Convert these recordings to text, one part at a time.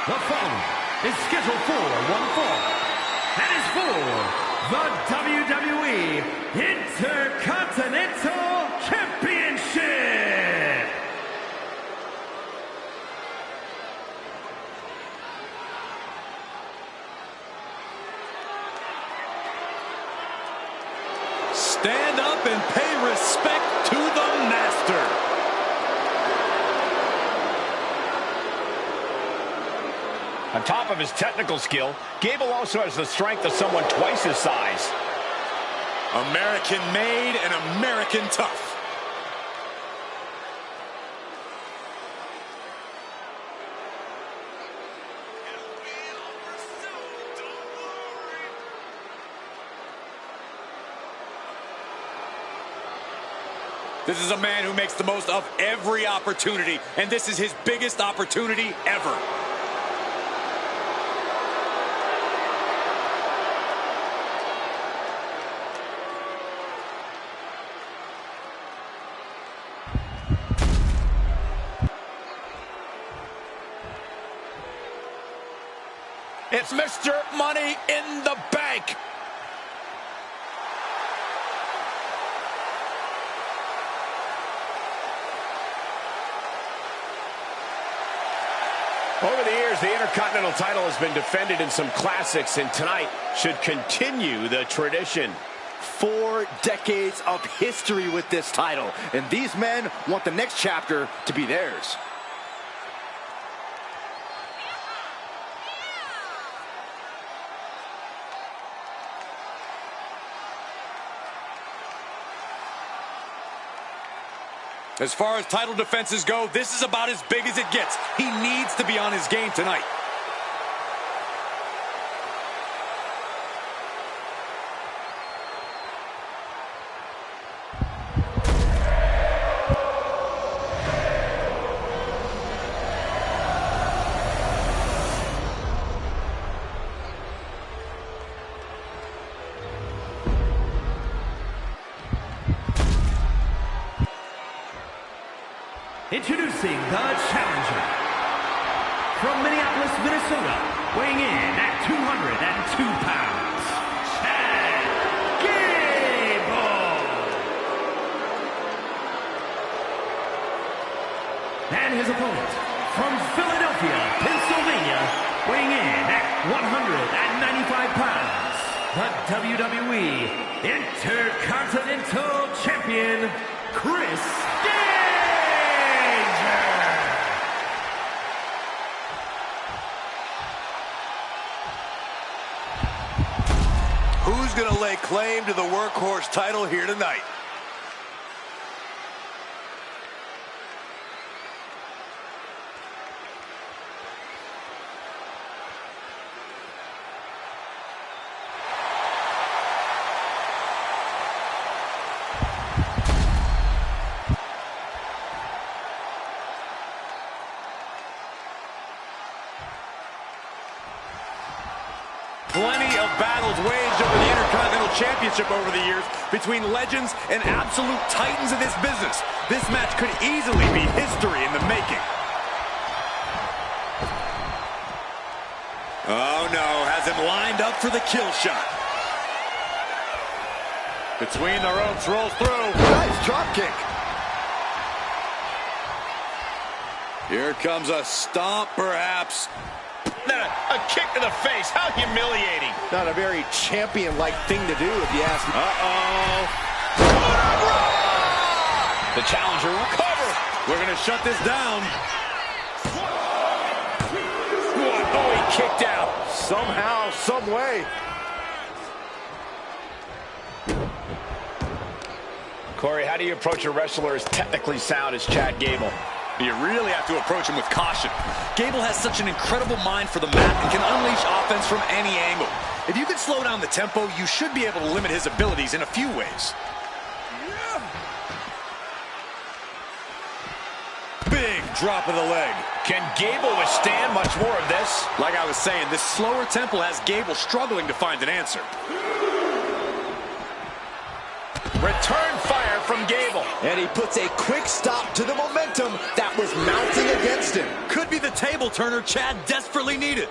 The following is scheduled for one fall. That is for the WWE Intercontinental Championship. Stand up and pay respect to the master. On top of his technical skill, Gable also has the strength of someone twice his size. American made and American tough. This is a man who makes the most of every opportunity, and this is his biggest opportunity ever. It's Mr. Money in the Bank. Over the years, the Intercontinental title has been defended in some classics, and tonight should continue the tradition. 4 decades of history with this title, and these men want the next chapter to be theirs. As far as title defenses go, this is about as big as it gets. He needs to be on his game tonight. Introducing the challenger from Minneapolis, Minnesota, weighing in at 202 pounds, Chad Gable. And his opponent from Philadelphia, Pennsylvania, weighing in at 195 pounds, the WWE Intercontinental Champion, Chris Gable. Who's going to lay claim to the workhorse title here tonight? Plenty of battles waged over the Intercontinental Championship over the years between legends and absolute titans of this business. This match could easily be history in the making. Oh no, has him lined up for the kill shot. Between the ropes, rolls through. Nice drop kick. Here comes a stomp, perhaps. A kick to the face. How humiliating. Not a very champion-like thing to do, if you ask me. Uh-oh. The challenger will cover. We're going to shut this down. Oh, he kicked out. Somehow, some way. Corey, how do you approach a wrestler as technically sound as Chad Gable? You really have to approach him with caution. Gable has such an incredible mind for the mat and can unleash offense from any angle. If you can slow down the tempo, you should be able to limit his abilities in a few ways. Big drop of the leg. Can Gable withstand much more of this? Like I was saying, this slower tempo has Gable struggling to find an answer. Return fire from Gable. And he puts a quick stop to the momentum that was mounting against him. Could be the table turner Chad desperately needed.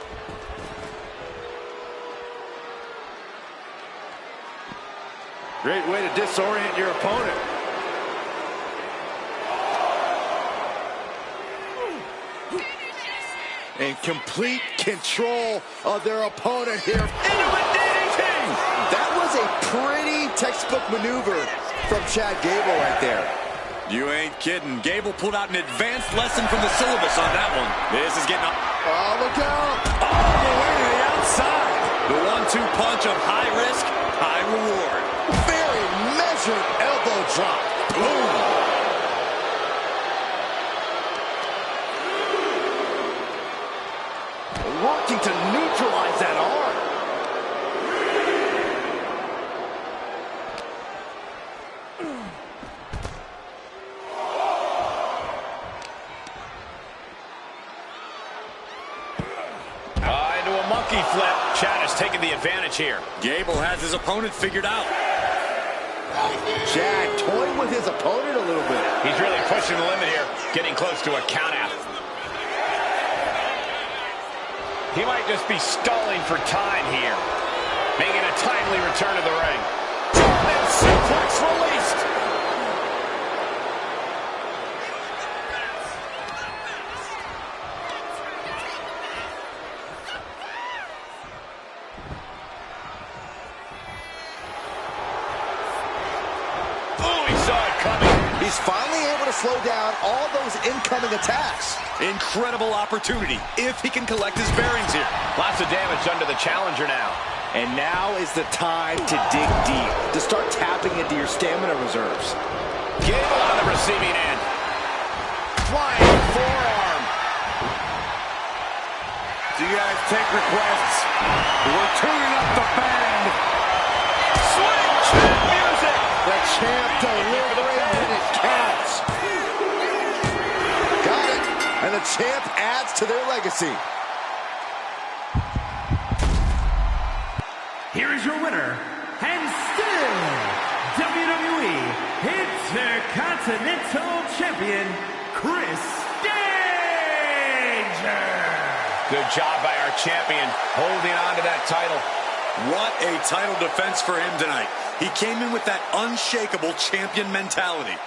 Great way to disorient your opponent. In complete control of their opponent here. Into a DDT! That was a pretty textbook maneuver from Chad Gable right there. You ain't kidding. Gable pulled out an advanced lesson from the syllabus on that one. This is getting up. Oh, look out! All the way to the outside. The 1-2 punch of high risk, high reward. Very measured elbow drop. Boom! Working to neutralize that arm. Into a monkey flip. Chad has taken the advantage here. Gable has his opponent figured out. Chad toying with his opponent a little bit. He's really pushing the limit here, getting close to a count out. He might just be stalling for time here, making a timely return to the ring. German suplex released. Oh, he saw it coming. He's finally able to slow down all those incoming attacks. Incredible opportunity if he can collect his bearings here. Lots of damage done to the challenger now. And now is the time to dig deep, to start tapping into your stamina reserves. Gable on the receiving end. Flying forearm. Do you guys take requests? We're tuning up the band. Swing champ music. The champ delivering when it counts. Got it. And the champ adds to their legacy. Here is your winner, and still WWE Intercontinental Champion, Chris Danger. Good job by our champion, holding on to that title. What a title defense for him tonight. He came in with that unshakable champion mentality.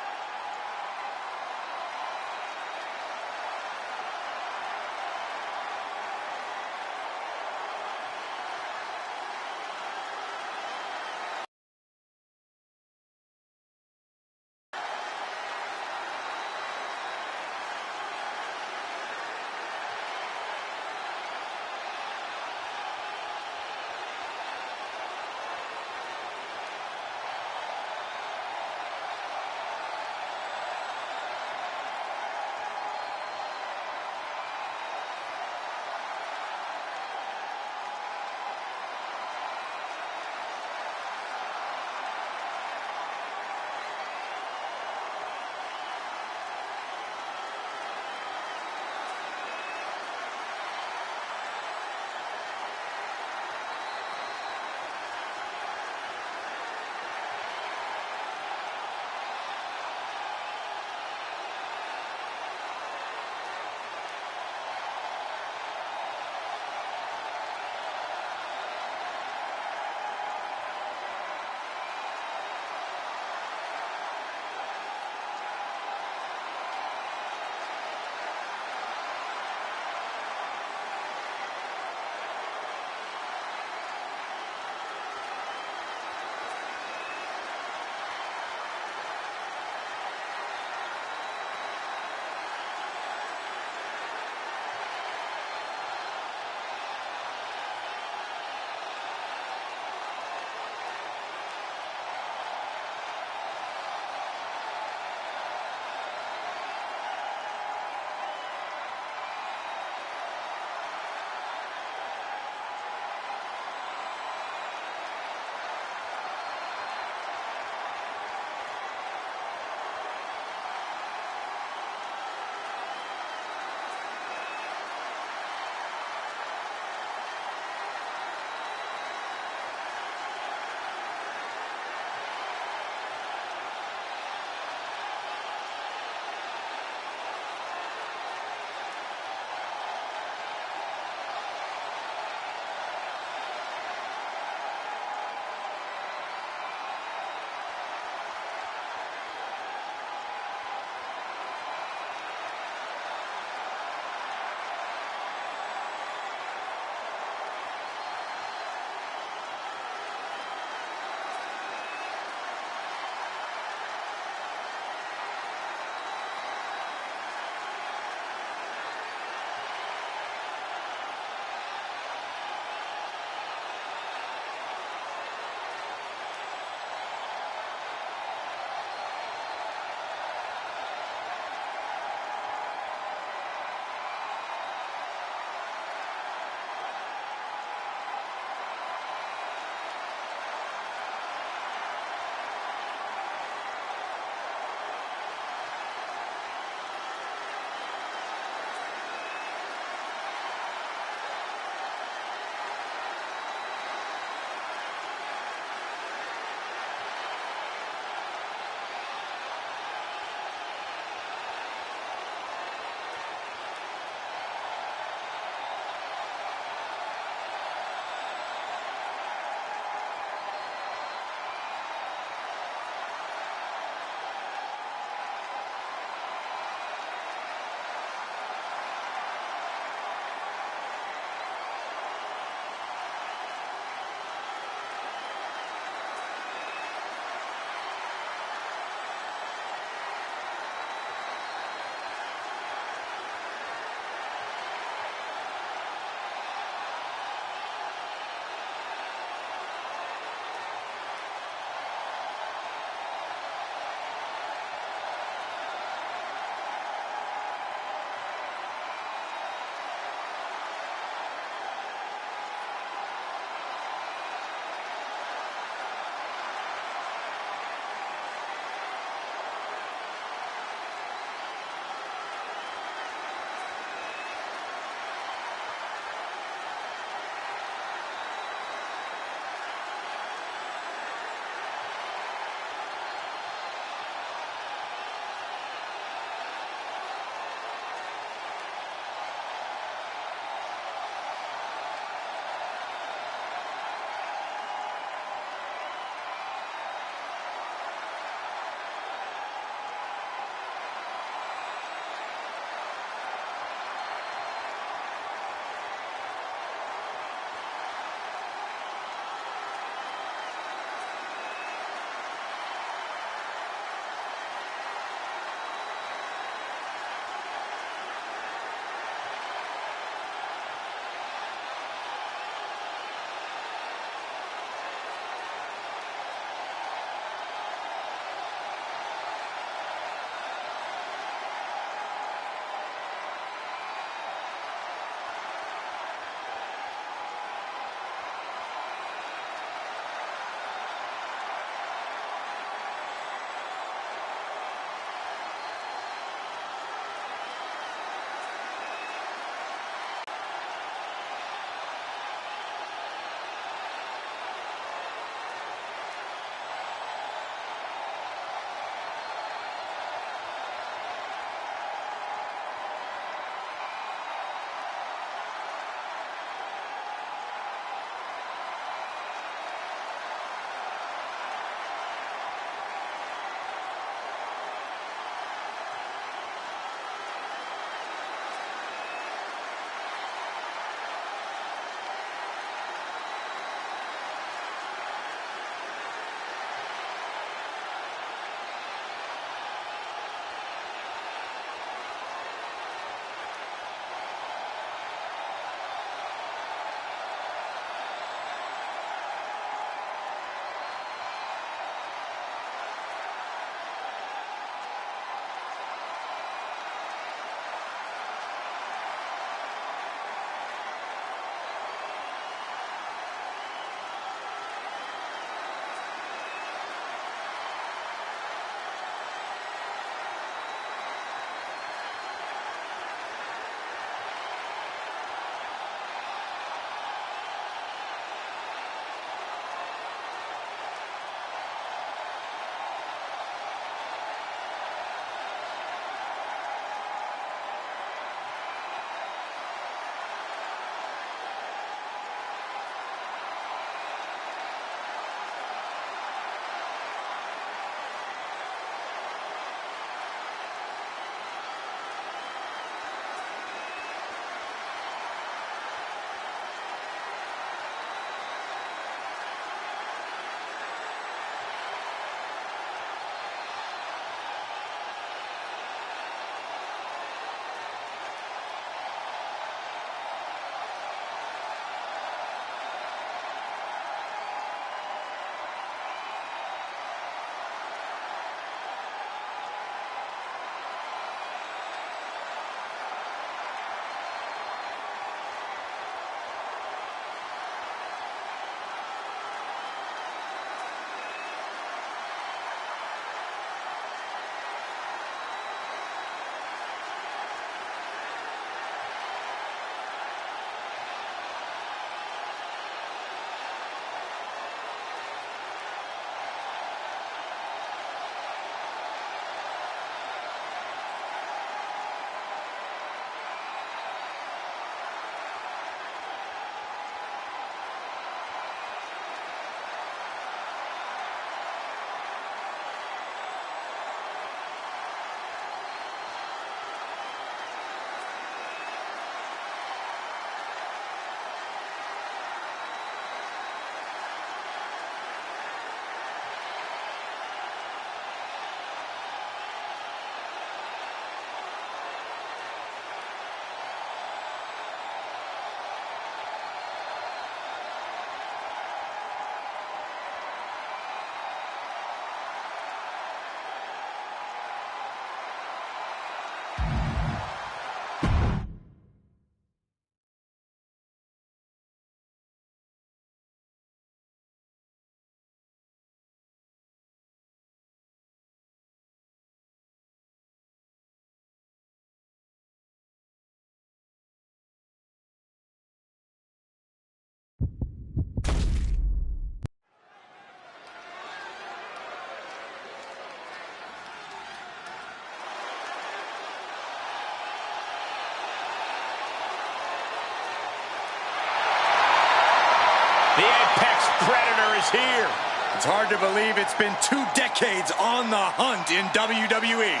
The Apex Predator is here. It's hard to believe it's been 2 decades on the hunt in WWE.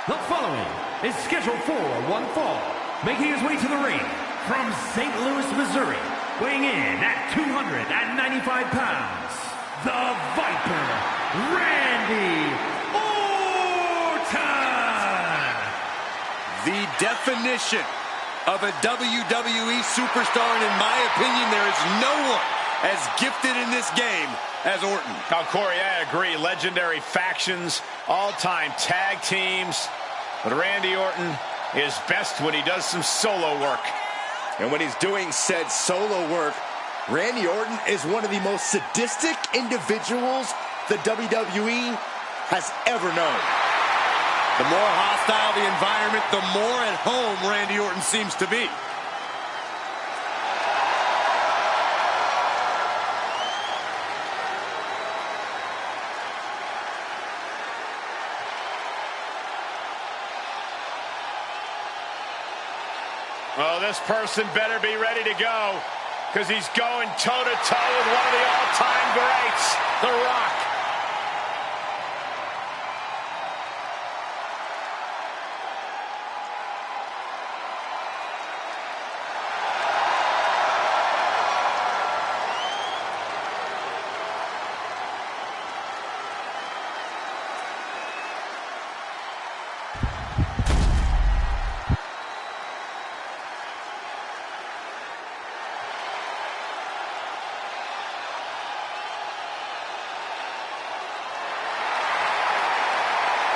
The following is scheduled for one fall. Making his way to the ring from St. Louis, Missouri. Weighing in at 295 pounds. The Viper, Randy Orton. The definition of a WWE superstar, and in my opinion, there is no one as gifted in this game as Orton. Oh, Corey, I agree. Legendary factions, all-time tag teams. But Randy Orton is best when he does some solo work. And when he's doing said solo work, Randy Orton is one of the most sadistic individuals the WWE has ever known. The more hostile the environment, the more at home Randy Orton seems to be. Well, this person better be ready to go, because he's going toe-to-toe with one of the all-time greats, The Rock.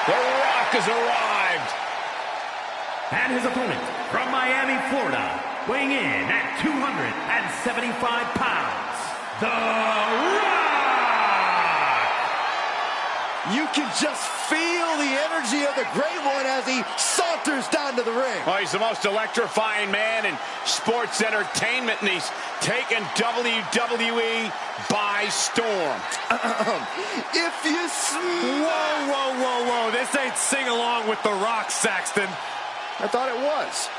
The Rock has arrived. And his opponent from Miami, Florida, weighing in at 275 pounds, The Rock! You can just feel the energy of the Great One as he saunters down to the ring. Well, he's the most electrifying man in sports entertainment, and he's taken WWE by storm. If you Whoa, whoa, whoa, whoa. This ain't sing along with The Rock, Saxton. I thought it was.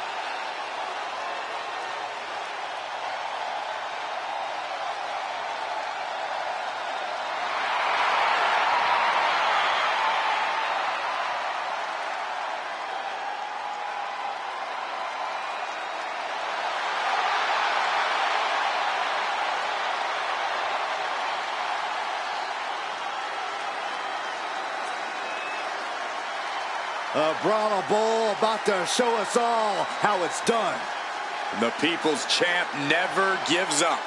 A Brahma Bull about to show us all how it's done. The People's Champ never gives up.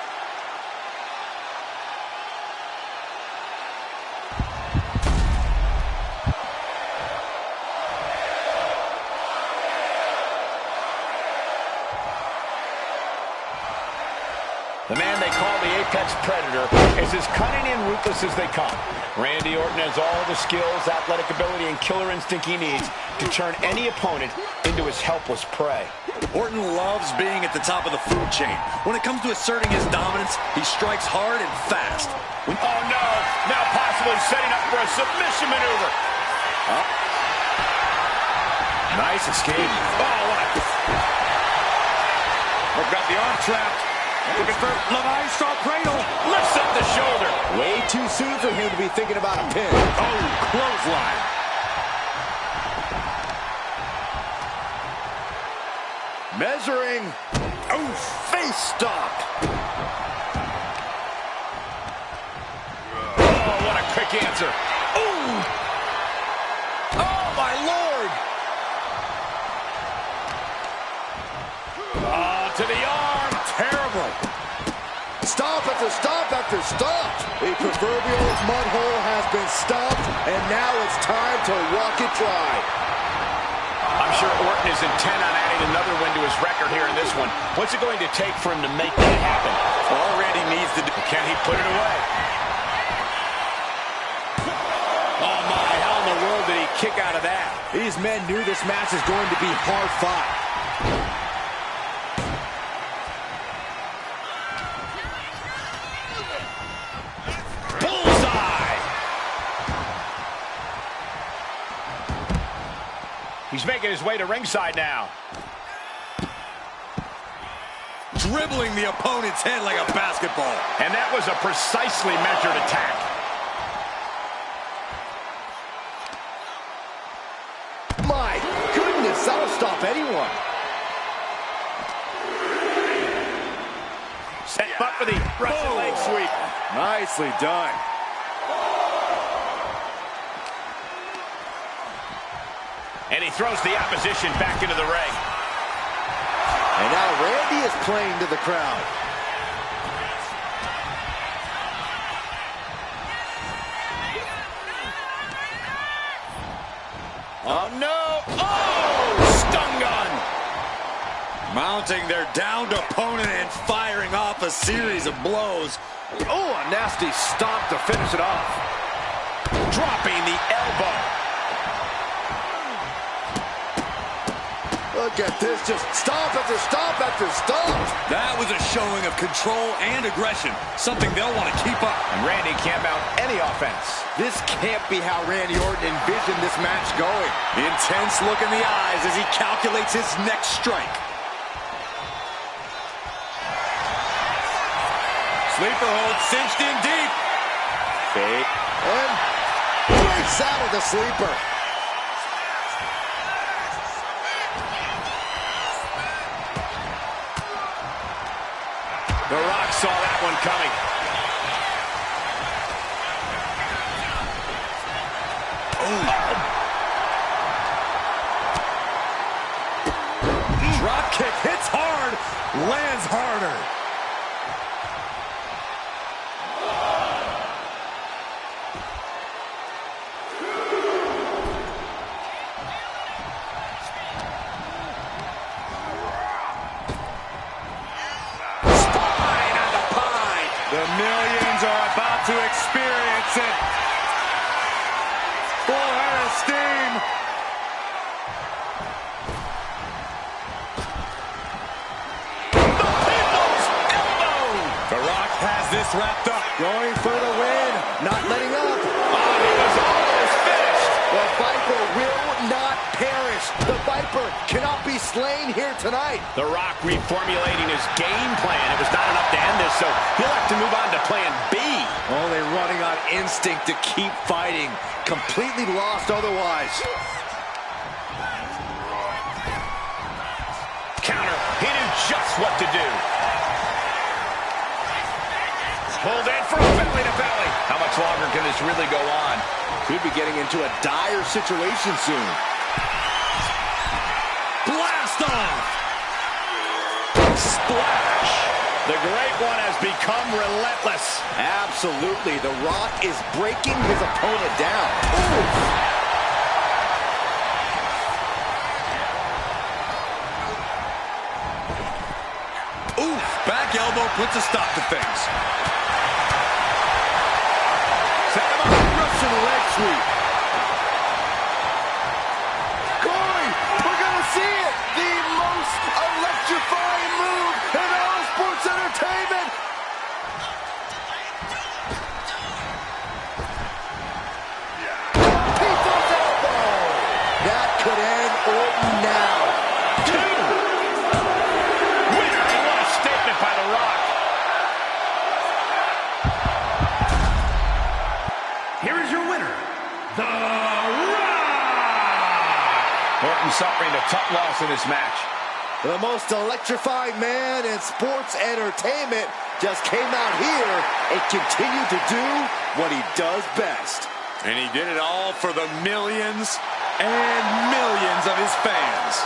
The man they call the Apex Predator is as cunning and ruthless as they come. Randy Orton has all the skills, athletic ability, and killer instinct he needs to turn any opponent into his helpless prey. Orton loves being at the top of the food chain. When it comes to asserting his dominance, he strikes hard and fast. Oh no, now possibly setting up for a submission maneuver. Nice escape. Oh, what? We've got the arm trapped. Looking for La Maestro Cradle. Lifts up the shoulder. Way too soon for him to be thinking about a pin. Oh, clothesline. Measuring. Oh, face stop. Oh, what a quick answer. Ooh. Oh, my Lord. Oh, to the arm. Terrible. Stop after stop after stop. A proverbial mud hole has been stopped, and now it's time to walk it dry. I'm sure Orton is intent on adding another win to his record here in this one. What's it going to take for him to make that happen? All Randy needs to do. Can he put it away? Oh my, how in the world did he kick out of that? These men knew this match is going to be hard fought. He's making his way to ringside now. dribbling the opponent's head like a basketball. And that was a precisely measured attack. My goodness, that'll stop anyone. Set up for the Russian leg sweep. Nicely done. And he throws the opposition back into the ring. And now Randy is playing to the crowd. Oh, no. Oh, stun gun. Mounting their downed opponent and firing off a series of blows. Oh, a nasty stomp to finish it off. Dropping the elbow. Look at this, just stomp after stomp after stomp. That was a showing of control and aggression, something they'll want to keep up. And Randy can't mount any offense. This can't be how Randy Orton envisioned this match going. Intense look in the eyes as he calculates his next strike. Sleeper hold cinched in deep. Fake. And breaks out of the sleeper. The Rock saw that one coming. Drop kick hits hard, lands harder. The millions are about to experience it. Full head of steam. The People's Elbow. The Rock has this wrapped up. Going for the win, not letting up. Oh, he was almost finished. The Viper will not perish. The Viper cannot be slain here tonight. The Rock reformulating his game plan. It was not enough to end this, so he'll have to move on to plan B. Only running on instinct to keep fighting. Completely lost otherwise. Counter. He knew just what to do. Pulled in for a belly to belly. How much longer can this really go on? Could be getting into a dire situation soon. Blast off. Splash. The Great One has become relentless. Absolutely. The Rock is breaking his opponent down. Oof. Back elbow puts a stop to things. Set him up. Russian leg sweep. Corey, we're going to see it. The most electrifying move in all of sports entertainment. People's elbow. That could end Orton now. Winner. And what a statement by The Rock. Here is your winner, The Rock! Orton suffering a tough loss in this match. The most electrifying man in sports entertainment just came out here and continued to do what he does best. And he did it all for the millions and millions of his fans.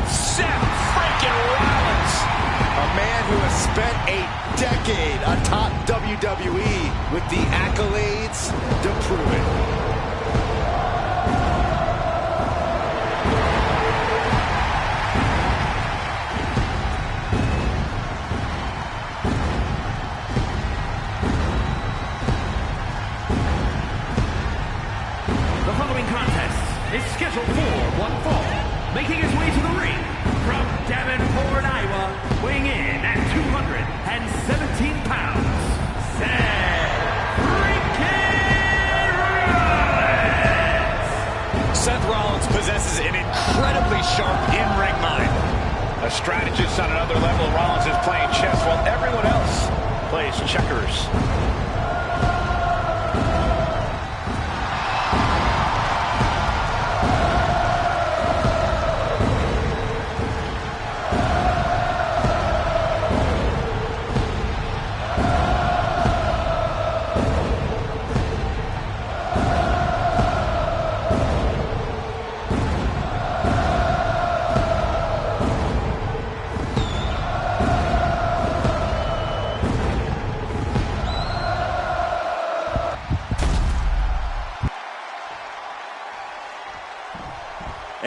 Seth freaking Rollins. A man who has spent a decade atop WWE with the accolades to prove it. Is scheduled for one fall, making his way to the ring from Davenport, Iowa, weighing in at 217 pounds, Seth freaking Rollins! Seth Rollins possesses an incredibly sharp in-ring mind. A strategist on another level, Rollins is playing chess while everyone else plays checkers.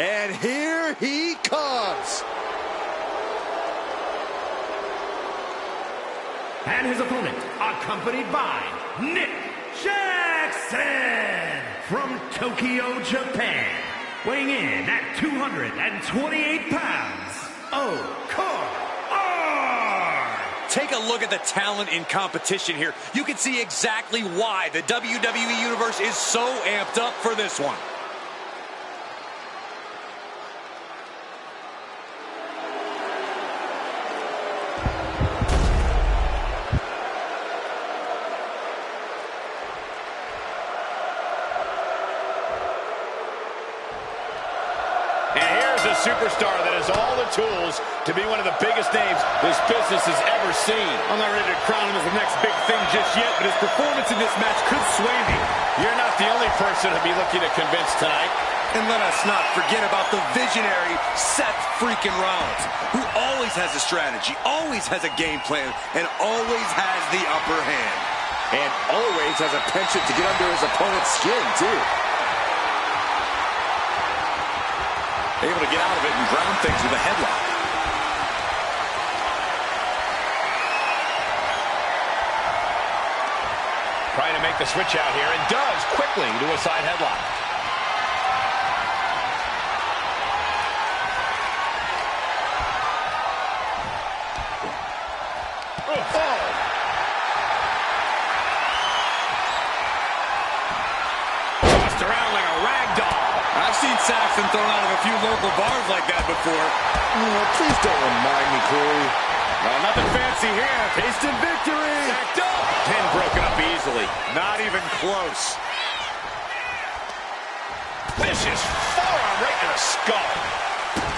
And here he comes. And his opponent, accompanied by Nick Jackson from Tokyo, Japan, weighing in at 228 pounds, Take a look at the talent in competition here. You can see exactly why the WWE Universe is so amped up for this one. A superstar that has all the tools to be one of the biggest names this business has ever seen. I'm not ready to crown him as the next big thing just yet, but his performance in this match could sway me. You're not the only person to be looking to convince tonight. And let us not forget about the visionary Seth freaking Rollins, who always has a strategy, always has a game plan, and always has the upper hand. And always has a penchant to get under his opponent's skin, too. Able to get out of it and ground things with a headlock. Trying to make the switch out here, and does quickly to a side headlock. Tossed around like a rag doll. I've seen Saxon thrown out of a few local bars like that before. Oh, please don't remind me, Corey. Well, nothing fancy here. Tasted victory. Stacked up. Pin broken up easily. Not even close. Vicious forearm right in the skull.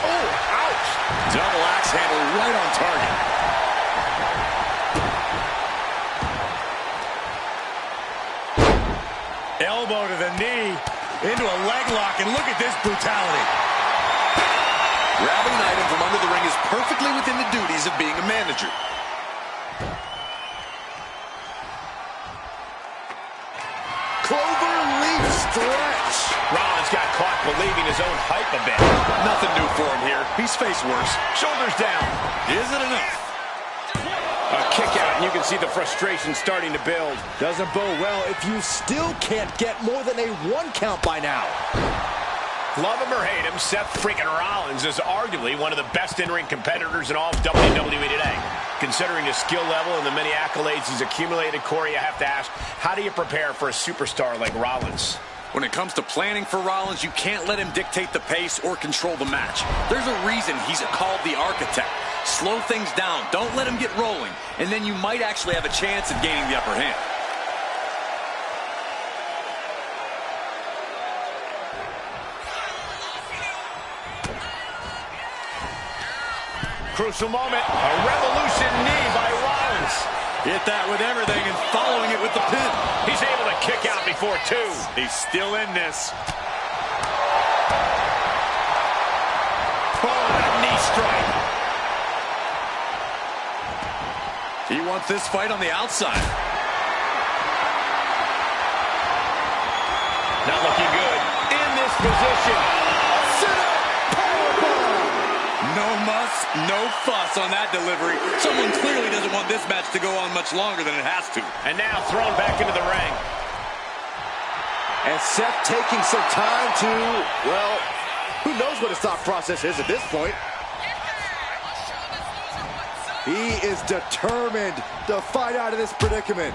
Oh, ouch. Double axe handle right on target. Elbow to the knee. Into a leg lock, and look at this brutality. Grabbing an item from under the ring is perfectly within the duties of being a manager. Clover leaf stretch. Rollins got caught believing his own hype a bit. Nothing new for him here. He's faced worse. Shoulders down. Is it enough? A kick out, and you can see the frustration starting to build. Doesn't bode well if you still can't get more than a 1 count by now. Love him or hate him, Seth freaking Rollins is arguably one of the best in-ring competitors in all of WWE today. Considering his skill level and the many accolades he's accumulated, Corey, I have to ask, how do you prepare for a superstar like Rollins? When it comes to planning for Rollins, you can't let him dictate the pace or control the match. There's a reason he's called the architect. Slow things down. Don't let him get rolling. And then you might actually have a chance at gaining the upper hand. Crucial moment. A revolution knee by Rollins. Hit that with everything and following it with the pin. He's able to kick out before two. He's still in this. Oh, that knee strike. He wants this fight on the outside. Not looking good in this position. No muss, no fuss on that delivery. Someone clearly doesn't want this match to go on much longer than it has to. And now thrown back into the ring. And Seth taking some time to, well, who knows what his thought process is at this point. He is determined to fight out of this predicament.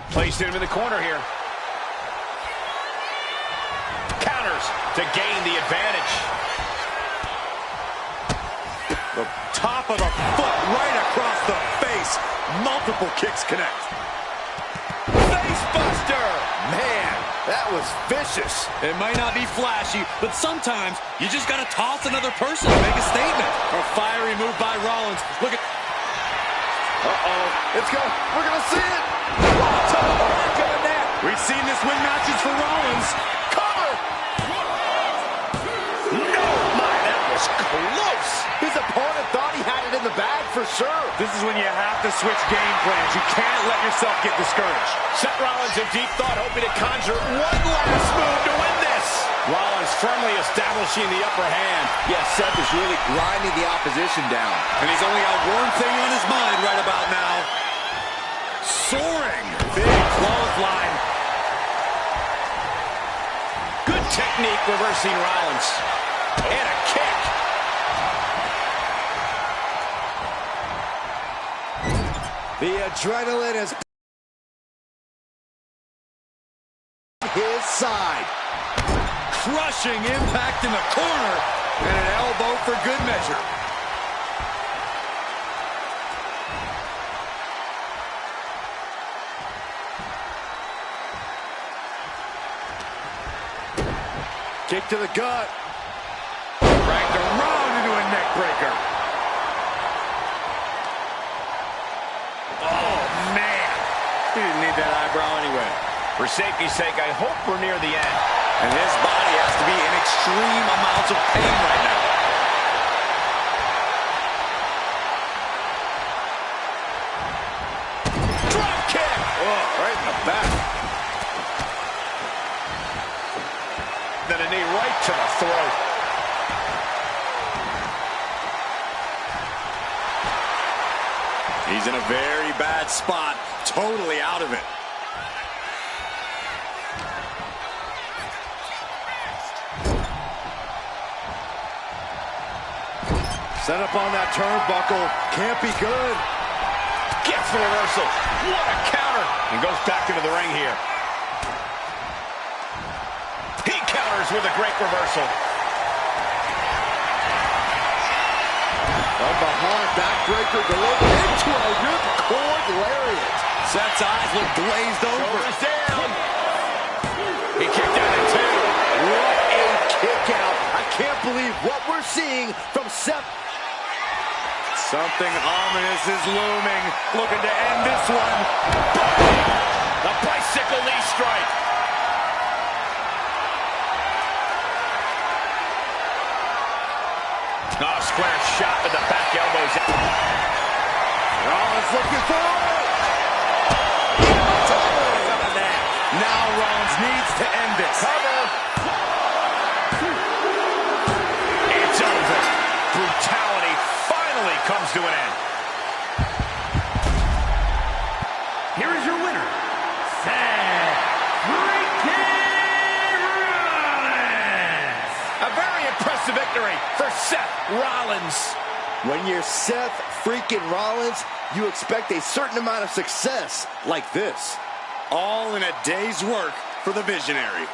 Placed him in the corner here. Counters to gain the advantage. The top of the foot right across the face. Multiple kicks connect. Face buster! Man, that was vicious. It might not be flashy, but sometimes you just got to toss another person to make a statement. A fiery move by Rollins. Look at... It's going. We're going to see it. To the back of the net. We've seen this win matches for Rollins. Cover. No, my, that was close. His opponent thought he had it in the bag for sure. This is when you have to switch game plans. You can't let yourself get discouraged. Seth Rollins in deep thought, hoping to conjure one last move to win this. Rollins firmly establishing the upper hand. Yes, Seth is really grinding the opposition down. And he's only got one thing on his mind right about now. Soaring. Big clothesline. Good technique reversing Rollins. And a kick. The adrenaline is his side. Crushing impact in the corner. And an elbow for good measure. Kick to the gut. Dragged around into a neck breaker. Oh, man. He didn't need that eyebrow anyway. For safety's sake, I hope we're near the end. And his body has to be in extreme amounts of pain right now. Drop kick. Oh, right in the back. Then a knee right to the throat. He's in a very bad spot, totally out of it. Set up on that turnbuckle. Can't be good. Gets the reversal. What a counter. And goes back into the ring here. He counters with a great reversal. From behind, backbreaker delivered into a ripcord lariat. Seth's eyes look glazed over. Shoulders down. He kicked out at two. What a kick out. I can't believe what we're seeing from Seth. Something ominous is looming. Looking to end this one. The bicycle knee strike. Oh, square shot with the back elbows. Rollins looking for it. Now Rollins needs to end this. Cover. It's over. Brutality finally comes to an end. Here is your winner, Seth freaking Rollins. A very impressive victory for Seth Rollins. When you're Seth freaking Rollins, you expect a certain amount of success like this. All in a day's work for the Visionary.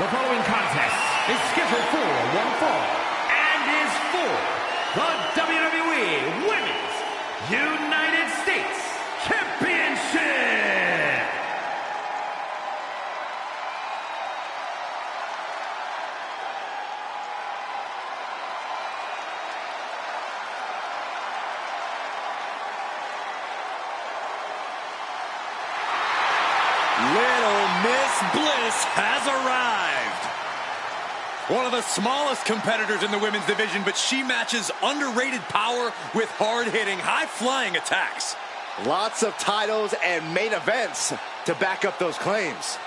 The following contest is scheduled for one fall and is for the WWE Women's United States Championship. Little Miss Bliss has arrived. One of the smallest competitors in the women's division, but she matches underrated power with hard-hitting, high-flying attacks. Lots of titles and main events to back up those claims.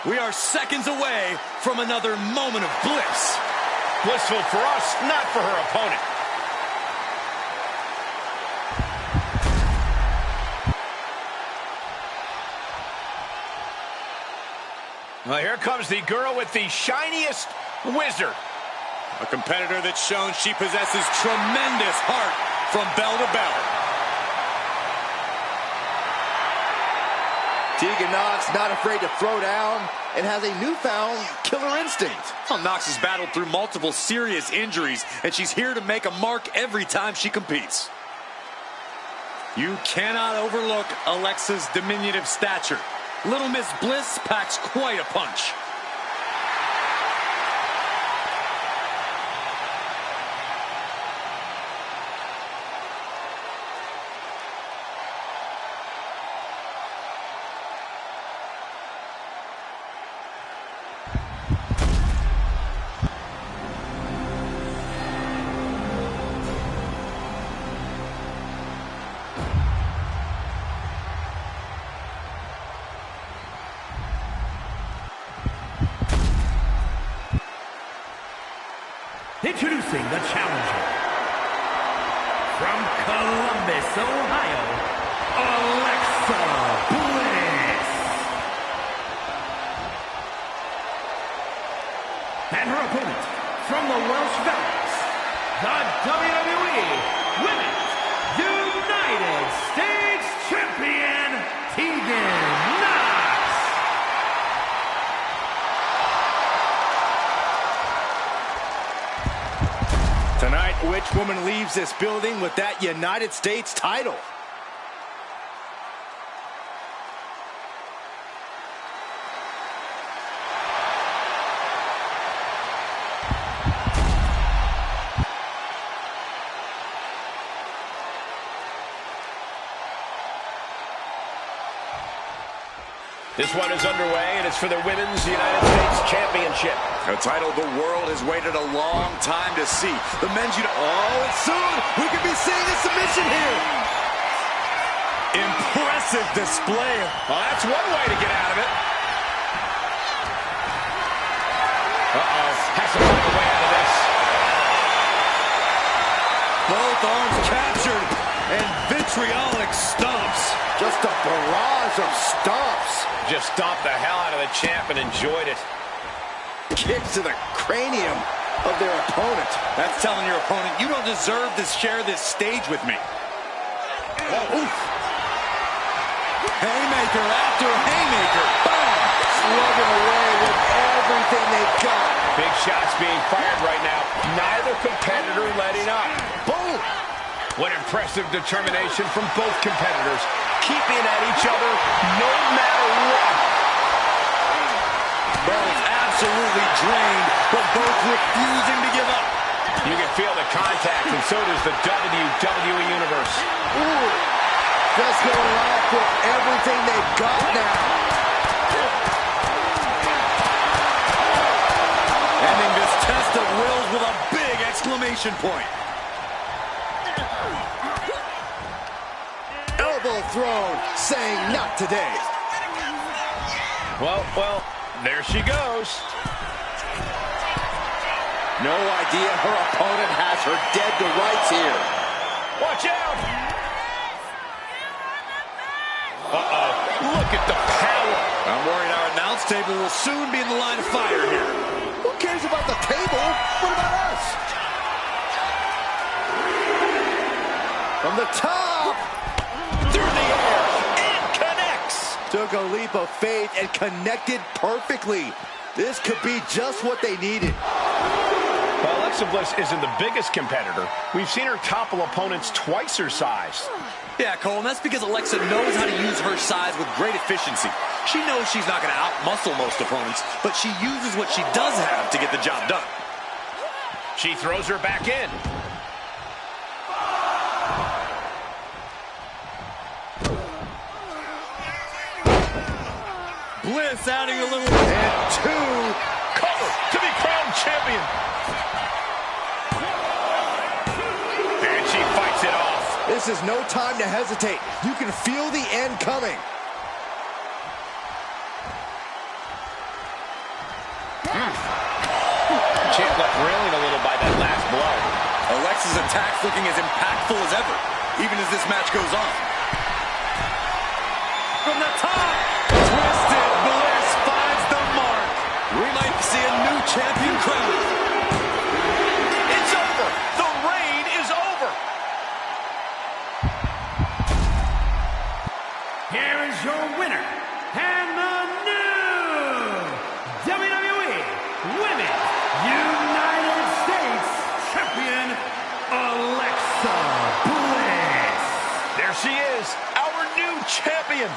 We are seconds away from another moment of bliss. Blissful for us, not for her opponent. Well, here comes the girl with the shiniest wizard. A competitor that's shown she possesses tremendous heart from bell to bell. Tegan Nox not afraid to throw down and has a newfound killer instinct. Well, Nox has battled through multiple serious injuries, and she's here to make a mark every time she competes. You cannot overlook Alexa's diminutive stature. Little Miss Bliss packs quite a punch. Introducing the challenger from Columbus, Ohio, Alexa Bliss. And her opponent from the Welsh Valleys, the WWE Women's United States Champion, Tegan Nox. Tonight, which woman leaves this building with that United States title? This one is underway, and it's for the Women's United States Championship. A title the world has waited a long time to see. The men's Oh, and soon we could be seeing a submission here. impressive display. Well, that's one way to get out of it. Uh-oh, has to find a way out of this. Both arms captured and vitriolic stomps. Just a barrage of stomps. Just stomped the hell out of the champ and enjoyed it. Kicks to the cranium of their opponent. That's telling your opponent, you don't deserve to share this stage with me. Oh, oof. Haymaker after haymaker. Boom! Slugging away with everything they've got. Big shots being fired right now. Neither competitor letting up. Boom! What impressive determination from both competitors. Keeping at each other no matter what. Both absolutely drained, but both refusing to give up. You can feel the contact, and so does the WWE Universe. Ooh, just going off with everything they've got now. Ending this test of wills with a big exclamation point. Elbow throw, saying not today. Well, there she goes. No idea her opponent has her dead to rights here. Watch out! at the power. I'm worried our announce table will soon be in the line of fire here. Who cares about the table? What about us? From the top. Through the air. And connects. Took a leap of faith and connected perfectly. This could be just what they needed. While Alexa Bliss isn't the biggest competitor, we've seen her topple opponents twice her size. Yeah, Cole, and that's because Alexa knows how to use her size with great efficiency. She knows she's not going to out-muscle most opponents, but she uses what she does have to get the job done. She throws her back in. Bliss adding a little... And two. Cover to be crowned champion. And she fights it off. This is no time to hesitate. You can feel the end coming. Champ left railing a little by that last blow. Alexa's attack's looking as impactful as ever, even as this match goes on. From the top, Twisted Bliss finds the mark. We might see a new champion crowned. It's over. The reign is over. Here is your winner, and the new WWE Women's United States Champion, Alexa Bliss. There she is, our new champion.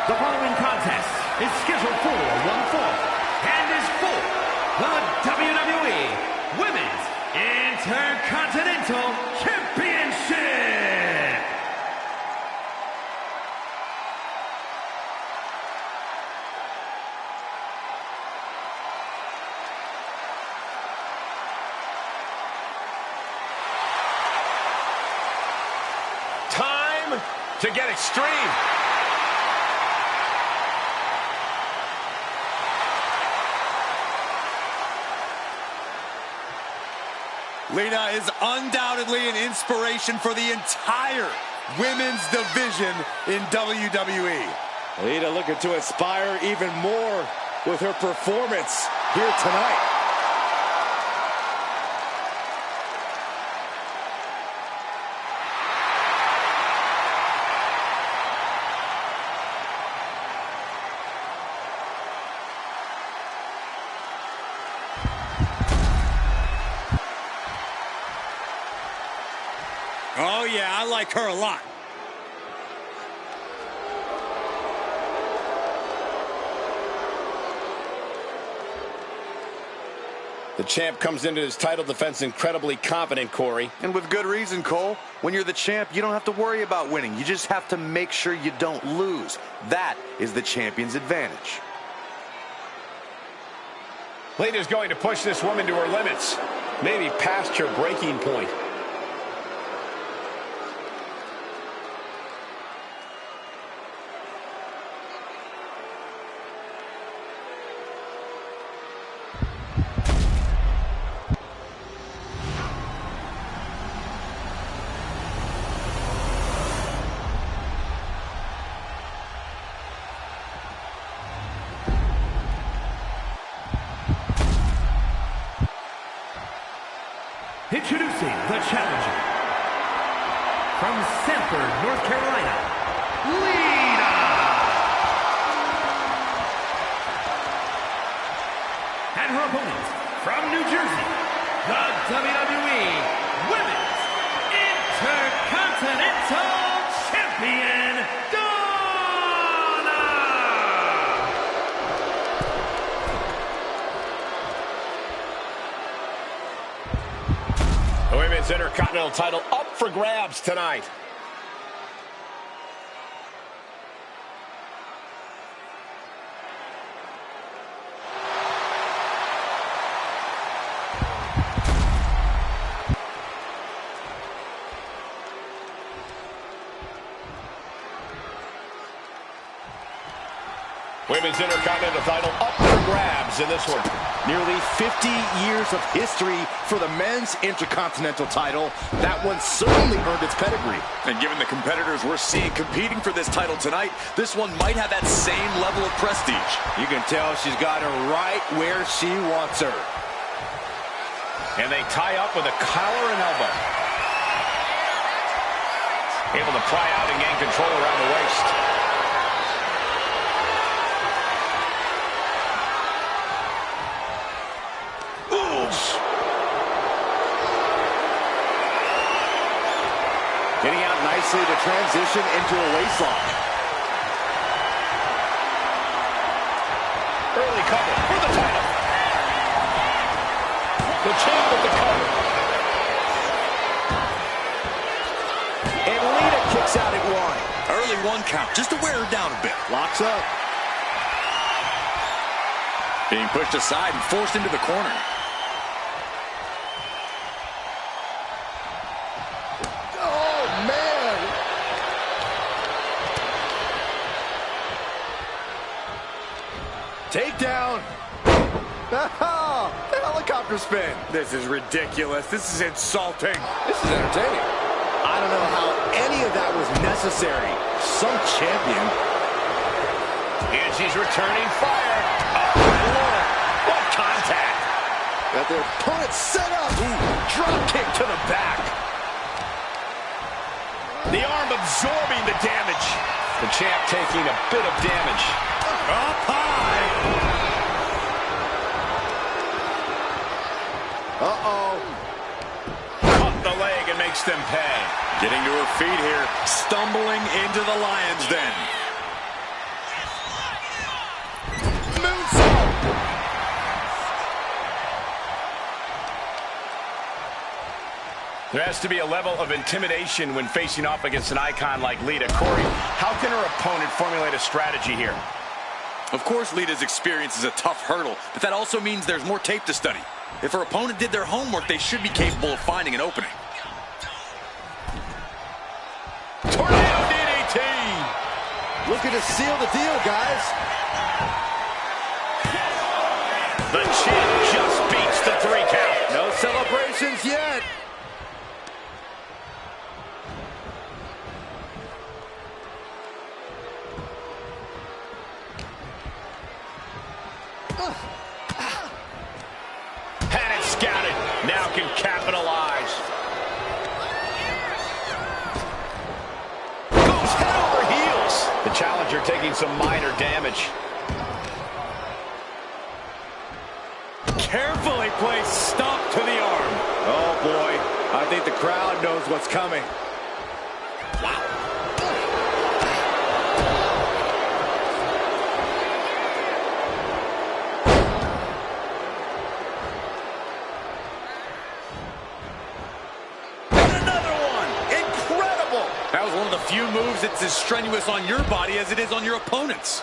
The following contest is scheduled for one fall and is for the WWE Women's Intercontinental Championship. Time to get extreme. Lita is undoubtedly an inspiration for the entire women's division in WWE. Lita looking to inspire even more with her performance here tonight. Oh yeah, I like her a lot. The champ comes into his title defense incredibly confident, Corey. And with good reason, Cole. When you're the champ, you don't have to worry about winning. You just have to make sure you don't lose. That is the champion's advantage. Lita's going to push this woman to her limits, maybe past her breaking point. Introducing the challenger from Sanford, North Carolina, Lita. And her opponent from New Jersey, the WWE Women's Intercontinental Champion, The Women's Intercontinental title up for grabs tonight. Women's Intercontinental title up for grabs in this one. Nearly 50 years of history for the men's Intercontinental title. That one certainly earned its pedigree. And given the competitors we're seeing competing for this title tonight, this one might have that same level of prestige. You can tell she's got her right where she wants her. And they tie up with a collar and elbow. Able to pry out and gain control around the waist. Getting out nicely to transition into a waistlock. Early cover for the title. The champ with the cover. And Lita kicks out at one. Early one count, just to wear her down a bit. Locks up. Being pushed aside and forced into the corner. Takedown. The helicopter spin. This is ridiculous. This is insulting. This is entertaining. I don't know how any of that was necessary. Some champion. And she's returning fire. Oh, my Lord. What contact. Got their opponent set up. Ooh, drop kick to the back. The arm absorbing the damage. The champ taking a bit of damage. Up high. Uh-oh. Cut the leg and makes them pay. Getting to her feet here, stumbling into the lion's den. There has to be a level of intimidation when facing off against an icon like Lita. Corey, how can her opponent formulate a strategy here? Of course, Lita's experience is a tough hurdle, but that also means there's more tape to study. If her opponent did their homework, they should be capable of finding an opening. Tornado DDT! Looking to seal the deal, guys. The champ just beats the 3 count. No celebrations yet. Had it scouted. Now can capitalize. Goes head over heels. The challenger taking some minor damage. Carefully placed stomp to the arm. Oh, boy. I think the crowd knows what's coming. Wow. That was one of the few moves that's as strenuous on your body as it is on your opponent's.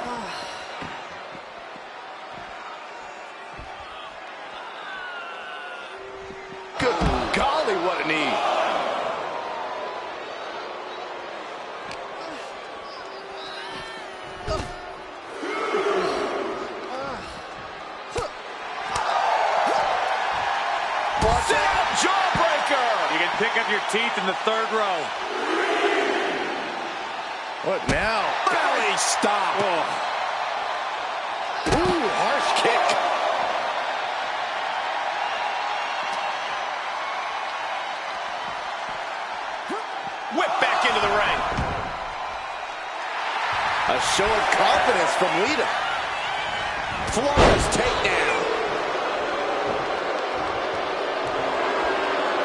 Good golly, what a knee. Watch out, jawbreaker! You can pick up your teeth in the 3rd row. What now? Belly stop. Oh. Ooh, harsh kick. Whip back into the ring. A show of confidence from Lita. Flawless takedown.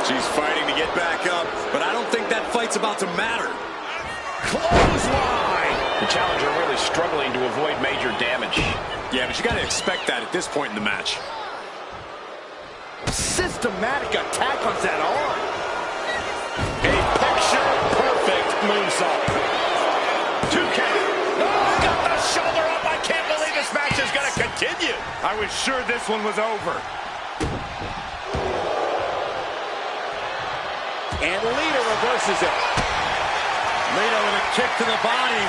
She's fighting to get back up, but I don't think that fight's about to matter. Clothesline! The challenger really struggling to avoid major damage. Yeah, but you got to expect that at this point in the match. Systematic attack on that arm. A picture-perfect moonsault. 2 count. Oh, got the shoulder up. I can't believe this match is going to continue. I was sure this one was over. And Lita reverses it. Lita with a kick to the body.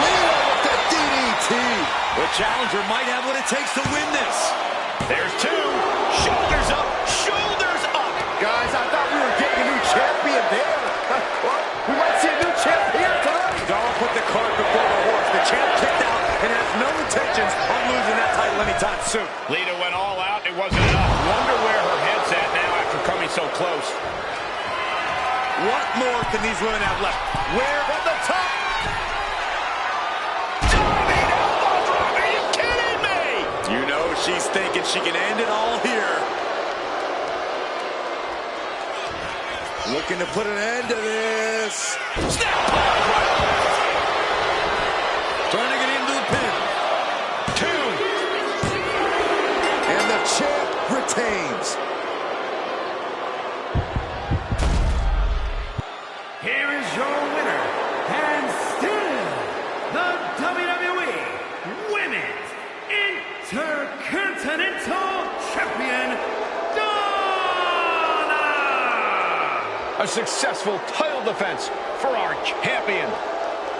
Lita with the DDT. The challenger might have what it takes to win this. There's 2. Shoulders up. Shoulders up. Guys, I thought we were getting a new champion there. We might see a new champ here tonight. Don't put the cart before the horse. The champ kicked out and has no intentions on losing that title anytime soon. Lita went all out. It wasn't enough. Wonder where her head's at now after coming so close. What more can these women have left? Where from the top? Diving elbow drop. Are you kidding me? You know she's thinking she can end it all here. Looking to put an end to this. Snap pile driver. Trying to get into the pin. 2. And the champ retains. Here is your winner, and still the WWE Women's Intercontinental Champion, Donna! A successful title defense for our champion.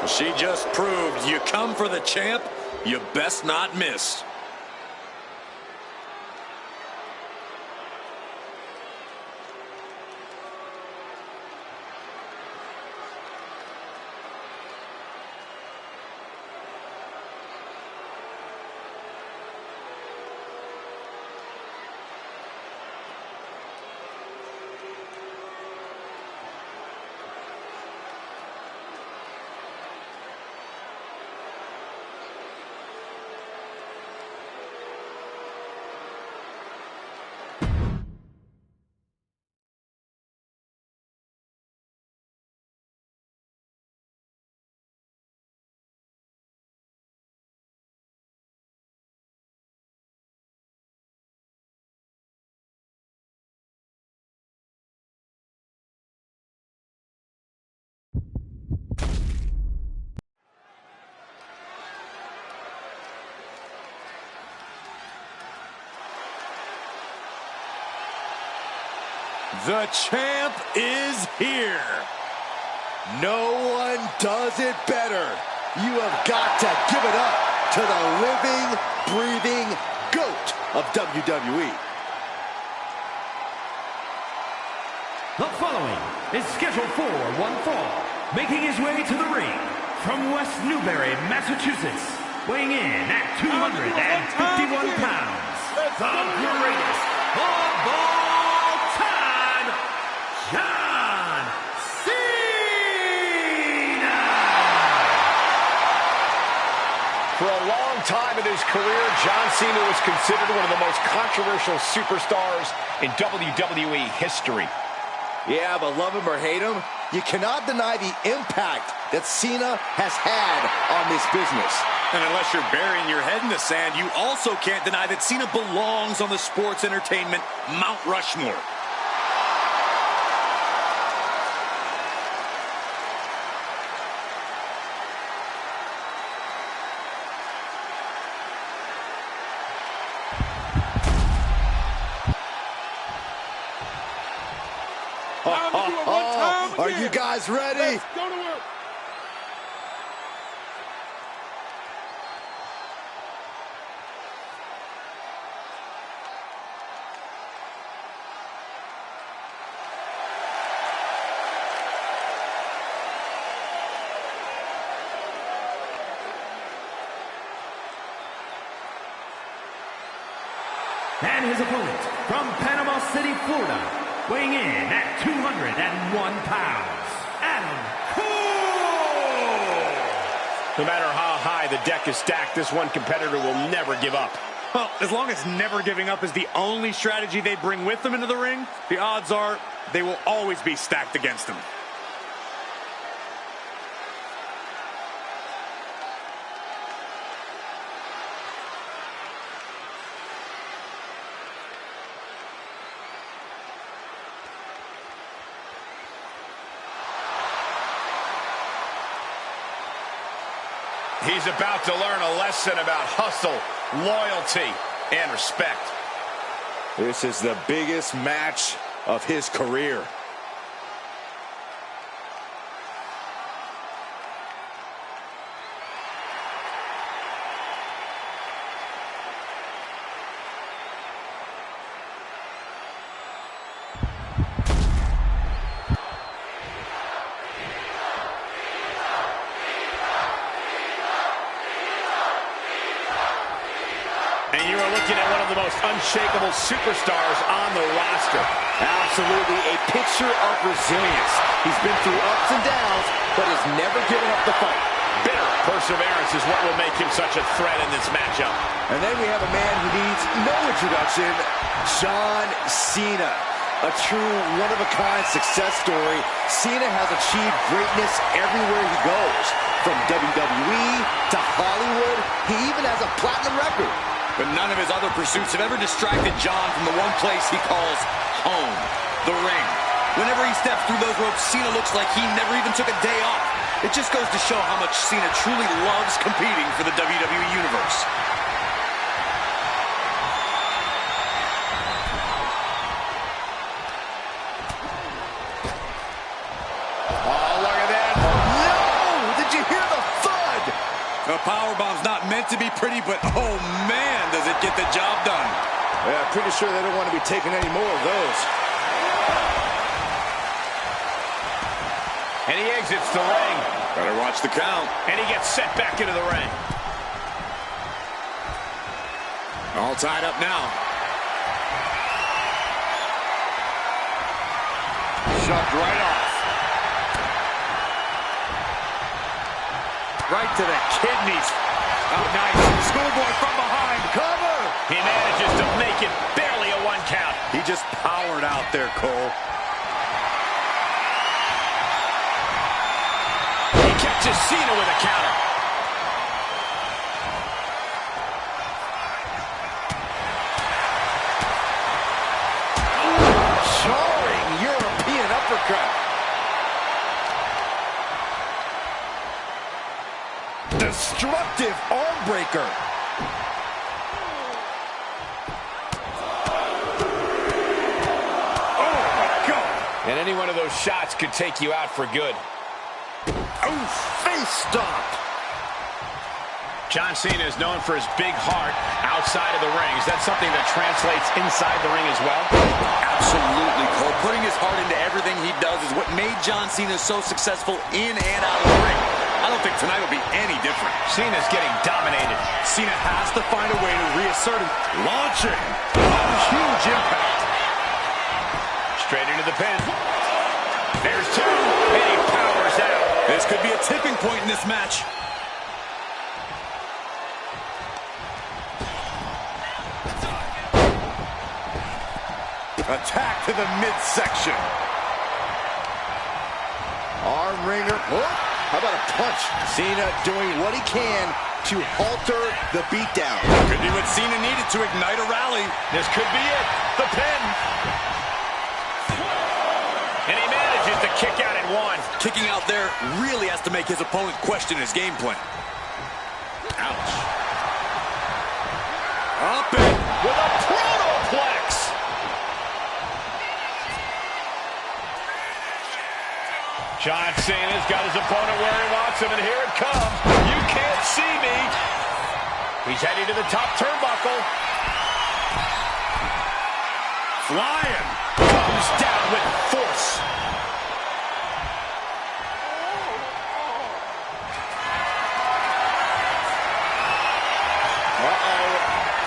She just proved you come for the champ, you best not miss. The champ is here. No one does it better. You have got to give it up to the living, breathing GOAT of WWE. The following is scheduled for one fall. Making his way to the ring from West Newbury, Massachusetts, weighing in at 251 pounds, the greatest of all time, John Cena! For a long time in his career, John Cena was considered one of the most controversial superstars in WWE history. Yeah, but love him or hate him, you cannot deny the impact that Cena has had on this business. And unless you're burying your head in the sand, you also can't deny that Cena belongs on the sports entertainment Mount Rushmore. Are you guys ready? Let's go to work. And his opponent from Panama City, Florida, weighing in at 201 pounds, Adam Cole! No matter how high the deck is stacked, this one competitor will never give up. Well, as long as never giving up is the only strategy they bring with them into the ring, the odds are they will always be stacked against them. He's about to learn a lesson about hustle, loyalty, and respect. This is the biggest match of his career. And you are looking at one of the most unshakable superstars on the roster. Absolutely a picture of resilience. He's been through ups and downs, but has never given up the fight. Bitter perseverance is what will make him such a threat in this matchup. And then we have a man who needs no introduction, John Cena. A true one-of-a-kind success story. Cena has achieved greatness everywhere he goes. From WWE to Hollywood, he even has a platinum record. But none of his other pursuits have ever distracted John from the one place he calls home, the ring. Whenever he steps through those ropes, Cena looks like he never even took a day off. It just goes to show how much Cena truly loves competing for the WWE Universe. Oh, look at that. No! Did you hear the thud? A powerbomb's not meant to be pretty, but oh man, does it get the job done. Yeah, pretty sure they don't want to be taking any more of those. And he exits the ring. Better watch the count. And he gets set back into the ring. All tied up now. Shoved right off. Right to the kidneys. Oh, nice. Schoolboy from behind. Cover! He manages to make it barely a one count. He just powered out there, Cole. He catches Cena with a counter. Jarring European uppercut. Destructive arm breaker. And any one of those shots could take you out for good. Oh, face stop. John Cena is known for his big heart outside of the ring. Is that something that translates inside the ring as well? Absolutely, Cole. Putting his heart into everything he does is what made John Cena so successful in and out of the ring. I don't think tonight will be any different. Cena's getting dominated. Cena has to find a way to reassert him. Launching. Oh, huge impact. Straight into the pin. There's two, and he powers out. This could be a tipping point in this match. Attack to the midsection. Arm wringer. Oh, how about a punch? Cena doing what he can to halter the beatdown. Could be what Cena needed to ignite a rally. This could be it. The pin. And he manages to kick out at one. Kicking out there really has to make his opponent question his game plan. Ouch. Up and with a protoplex. John Cena's got his opponent where he wants him, and here it comes. You can't see me. He's heading to the top turnbuckle. Flying. Comes down with force. Uh-oh.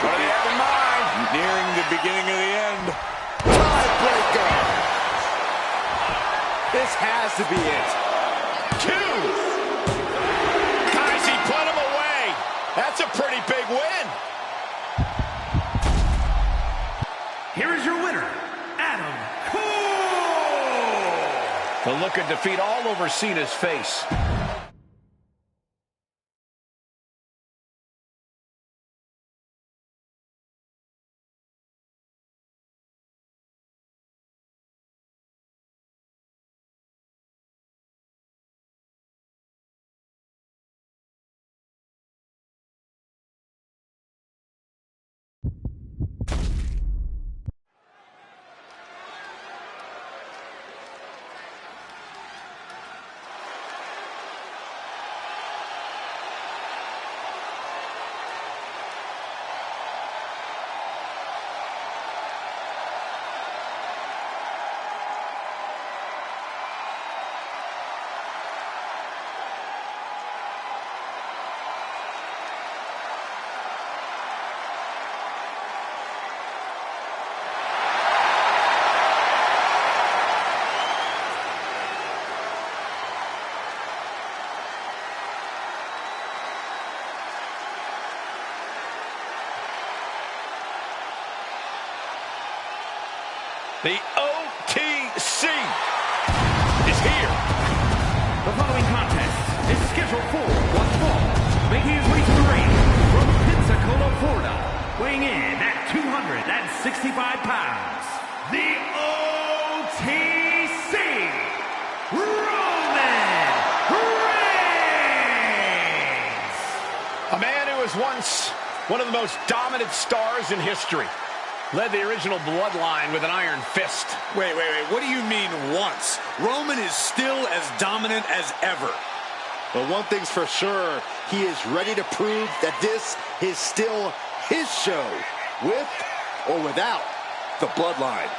What do they have in mind? Nearing the beginning of the end. Tiebreaker. This has to be it. Two. Guys, he put him away. That's a pretty big win. Here is your winner, Adam Cole! The look of defeat all over Cena's face. The OTC is here. The following contest is scheduled for one fall, making his way to the ring from Pensacola, Florida, weighing in at 265 pounds, the OTC, Roman Reigns! A man who was once one of the most dominant stars in history. Led the original bloodline with an iron fist. Wait. What do you mean once? Roman is still as dominant as ever. But one thing's for sure, he is ready to prove that this is still his show, with or without the bloodline.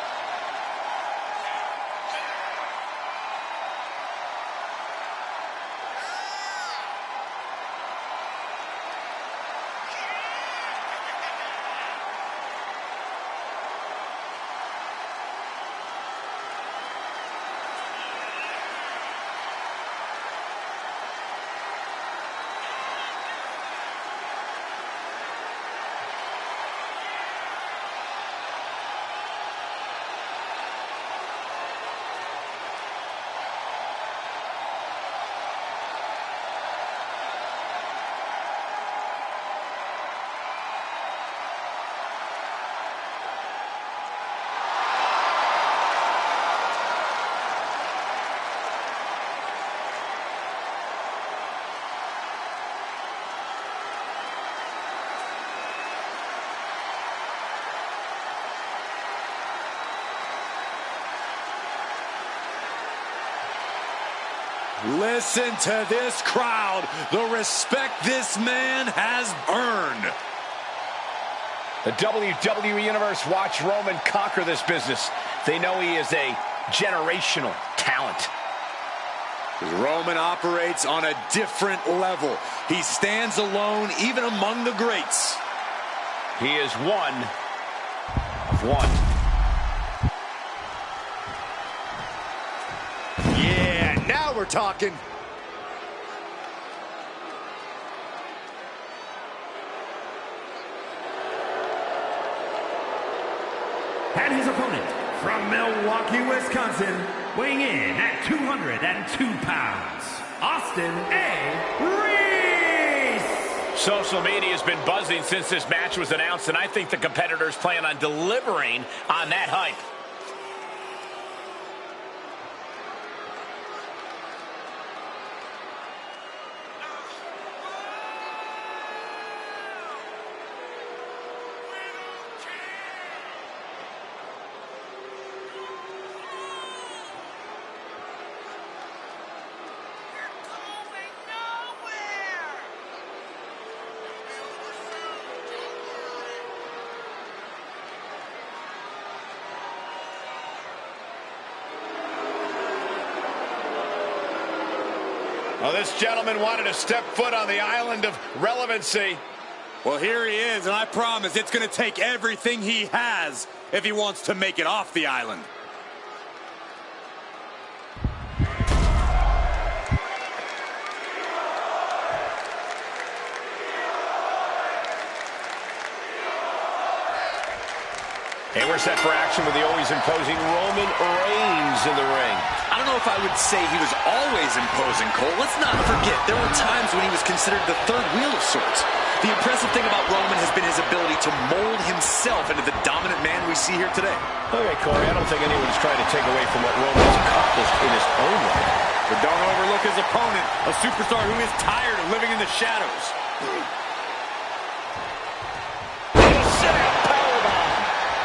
Listen to this crowd, the respect this man has earned. The WWE Universe watch Roman conquer this business. They know he is a generational talent. Roman operates on a different level. He stands alone even among the greats. He is one of one. Yeah, now we're talking. And his opponent from Milwaukee, Wisconsin, weighing in at 202 pounds, Austin A. Reese. Social media has been buzzing since this match was announced, and I think the competitors plan on delivering on that hype. Well, this gentleman wanted to step foot on the island of relevancy. Well, here he is, and I promise it's going to take everything he has if he wants to make it off the island. And we're set for action with the always imposing Roman Reigns in the ring. I don't know if I would say he was always imposing, Cole. Let's not forget, there were times when he was considered the third wheel of sorts. The impressive thing about Roman has been his ability to mold himself into the dominant man we see here today. Okay, Corey, I don't think anyone's trying to take away from what Roman has accomplished in his own right. But don't overlook his opponent, a superstar who is tired of living in the shadows.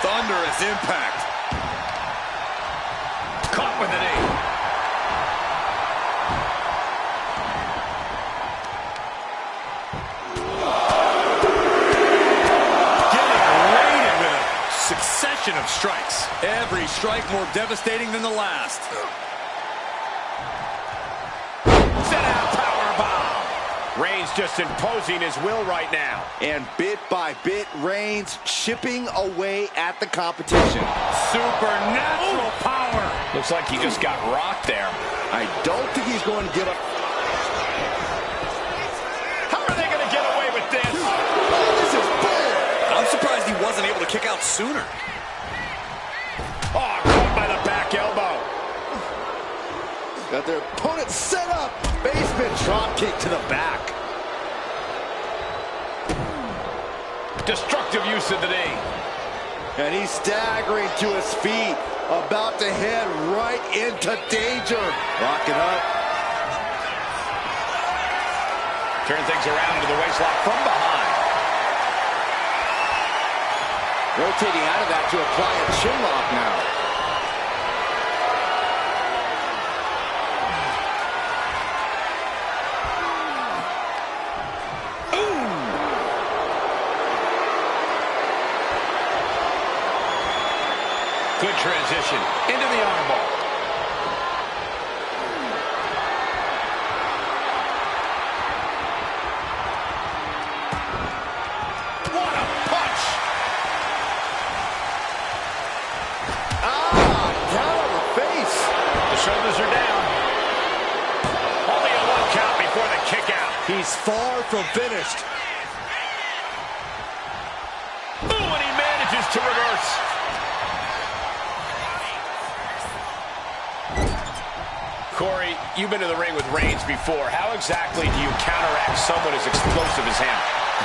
Thunderous impact. Caught with an knee. Getting raided with a succession of strikes. Every strike more devastating than the last. Set out powerbomb. Reigns just imposing his will right now. And bit by bit, Reigns chipping away at the competition. Supernatural power. Looks like he just got rocked there. I don't think he's going to give up. How are they going to get away with this? Oh, this is bull. I'm surprised he wasn't able to kick out sooner. Oh, caught by the back elbow. Got their opponent set up. Basement drop kick to the back. Destructive use of the knee. And he's staggering to his feet. About to head right into danger. Locking up. Turn things around into the waistlock from behind. Rotating out of that to apply a chin lock now. Good transition into the armbar. What a punch! Down on the face. The shoulders are down. Only a 1 count before the kick out. He's far from finished. Ooh, and he manages to reverse. Corey, you've been in the ring with Reigns before. How exactly do you counteract someone as explosive as him?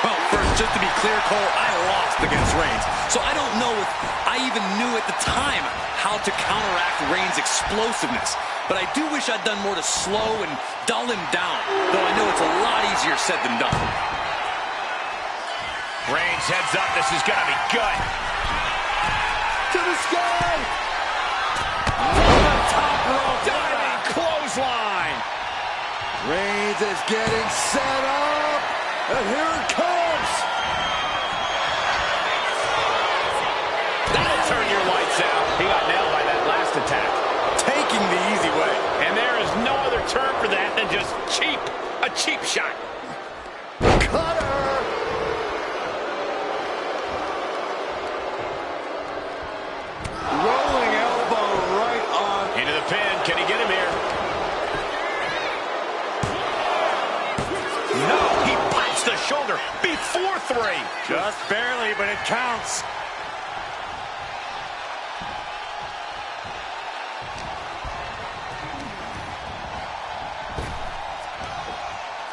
Well, first, just to be clear, Cole, I lost against Reigns. So I don't know if I even knew at the time how to counteract Reigns' explosiveness. But I do wish I'd done more to slow and dull him down, though I know it's a lot easier said than done. Reigns heads up. This is going to be good. To the sky. Top rope diving clothesline. Reigns is getting set up, and here it comes. That'll turn your lights out. He got nailed by that last attack. Taking the easy way. And there is no other term for that than just cheap. A cheap shot. Cutter. Rolling elbow right on. Into the pin. Can he get him here? No, he pops the shoulder before 3. Just barely, but it counts.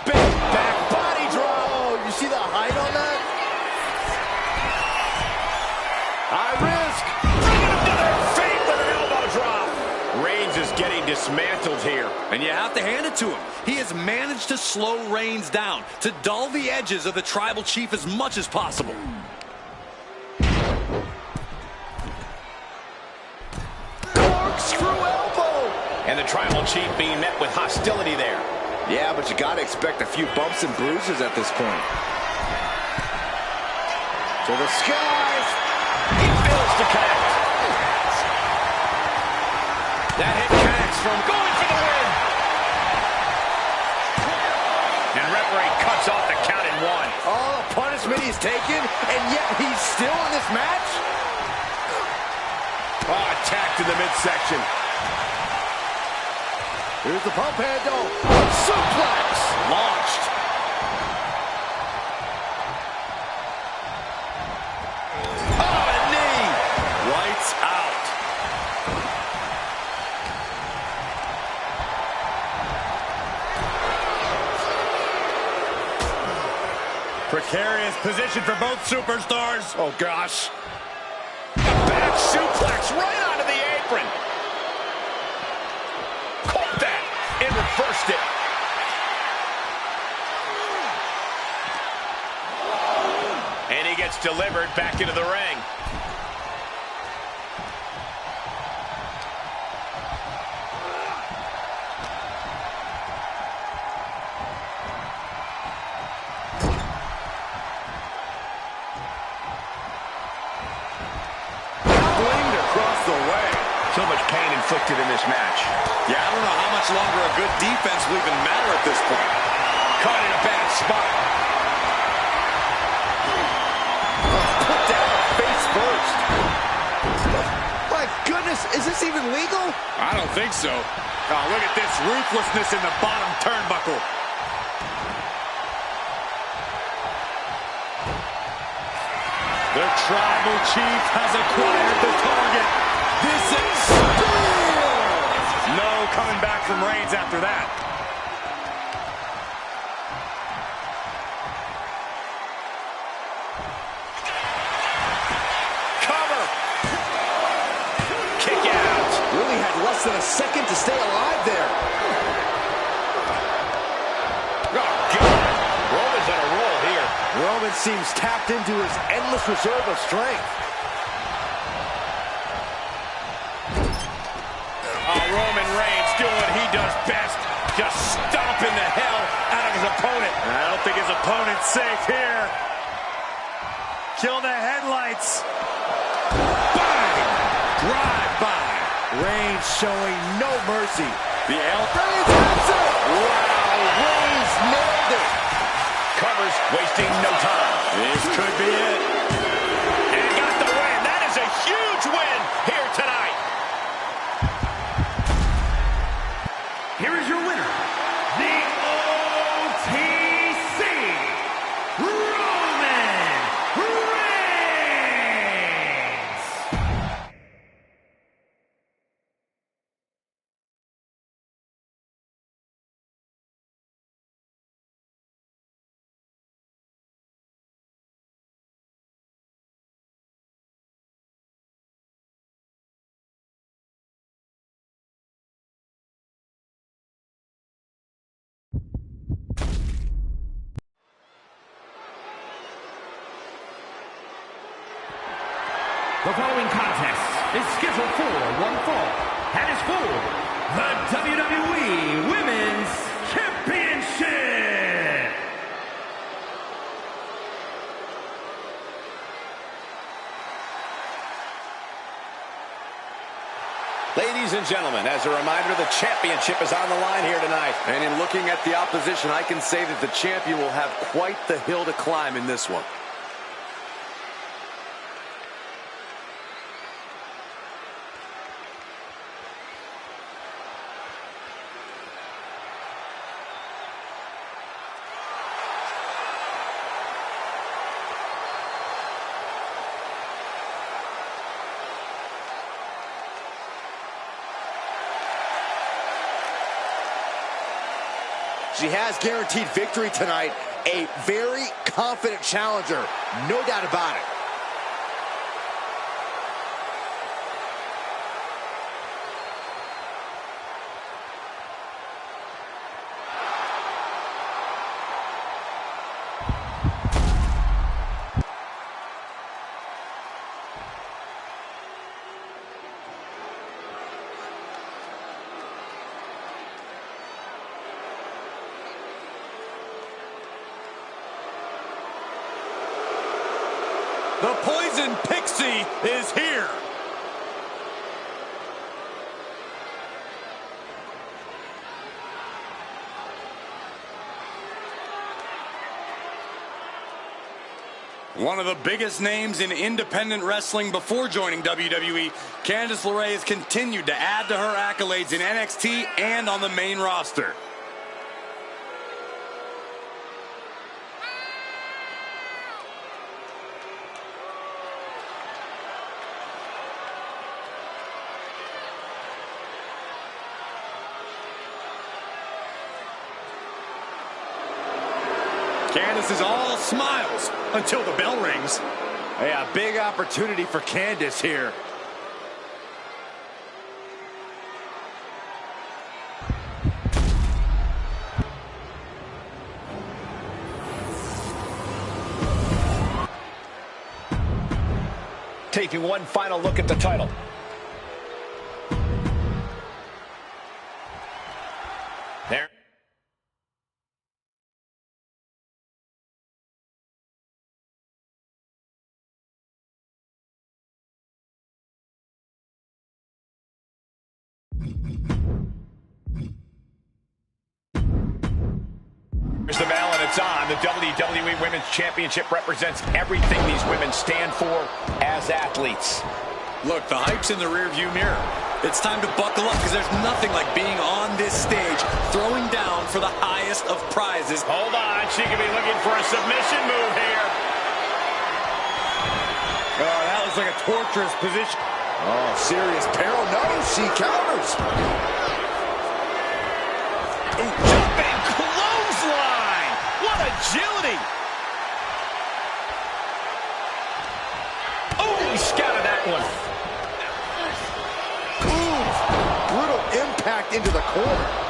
Big back body drop. Oh, you see the height on that? High risk. Bringing him to their feet with an elbow drop. Reigns is getting dismantled here. And you have to hand it to him. He has managed to slow Reigns down, to dull the edges of the Tribal Chief as much as possible. Corkscrew elbow. And the Tribal Chief being met with hostility there. Yeah, but you got to expect a few bumps and bruises at this point. To the skies. He fails to connect. That hit connects from going for the win. And referee cuts off the count in 1. All the punishment he's taken, and yet he's still in this match? Oh, attacked in the midsection. Here's the pump handle. Suplex. Launched. Oh, a knee. Lights out. Precarious position for both superstars. Oh, gosh. Back suplex right onto the apron. Caught that and reversed it. And he gets delivered back into the ring. Blamed across the way. So much pain inflicted in this match. Yeah, I don't know how much longer a good defense will even matter at this point. Caught in a bad spot. Put down face first. My goodness, is this even legal? I don't think so. Oh, look at this ruthlessness in the bottom turnbuckle. The Tribal Chief has acquired the target. This is no coming back from Reigns after that. Cover. Kick out. Really had less than a second to stay alive there. Oh, God. Roman's on a roll here. Roman seems tapped into his endless reserve of strength. Oh, Roman Reigns doing what he does best. Just stomping the hell out of his opponent. I don't think his opponent's safe here. Kill the headlights. Bang! Drive by. Reigns showing no mercy. The elbow. Reigns has it! Wow, Reigns nailed it. Covers, wasting no time. This could be it. And got the win. That is a huge win here tonight. Here is your winner, the OTC, Roman Reigns. The following contest is scheduled for one fall and is for the WWE Women's Championship. Ladies and gentlemen, as a reminder, the championship is on the line here tonight. And in looking at the opposition, I can say that the champion will have quite the hill to climb in this one. She has guaranteed victory tonight. A very confident challenger, no doubt about it. The Poison Pixie is here. One of the biggest names in independent wrestling before joining WWE, Candice LeRae has continued to add to her accolades in NXT and on the main roster. Candice is all smiles until the bell rings. Hey, a big opportunity for Candice here. Taking one final look at the title. There. Here's the bell and it's on. The WWE Women's Championship represents everything these women stand for as athletes. Look, the hype's in the rearview mirror. It's time to buckle up because there's nothing like being on this stage, throwing down for the highest of prizes. Hold on, she could be looking for a submission move here. Oh, that looks like a torturous position. Oh, serious peril. No, she counters. Jumping clothesline. What agility. Oh, he scouted that one. Brutal impact into the corner.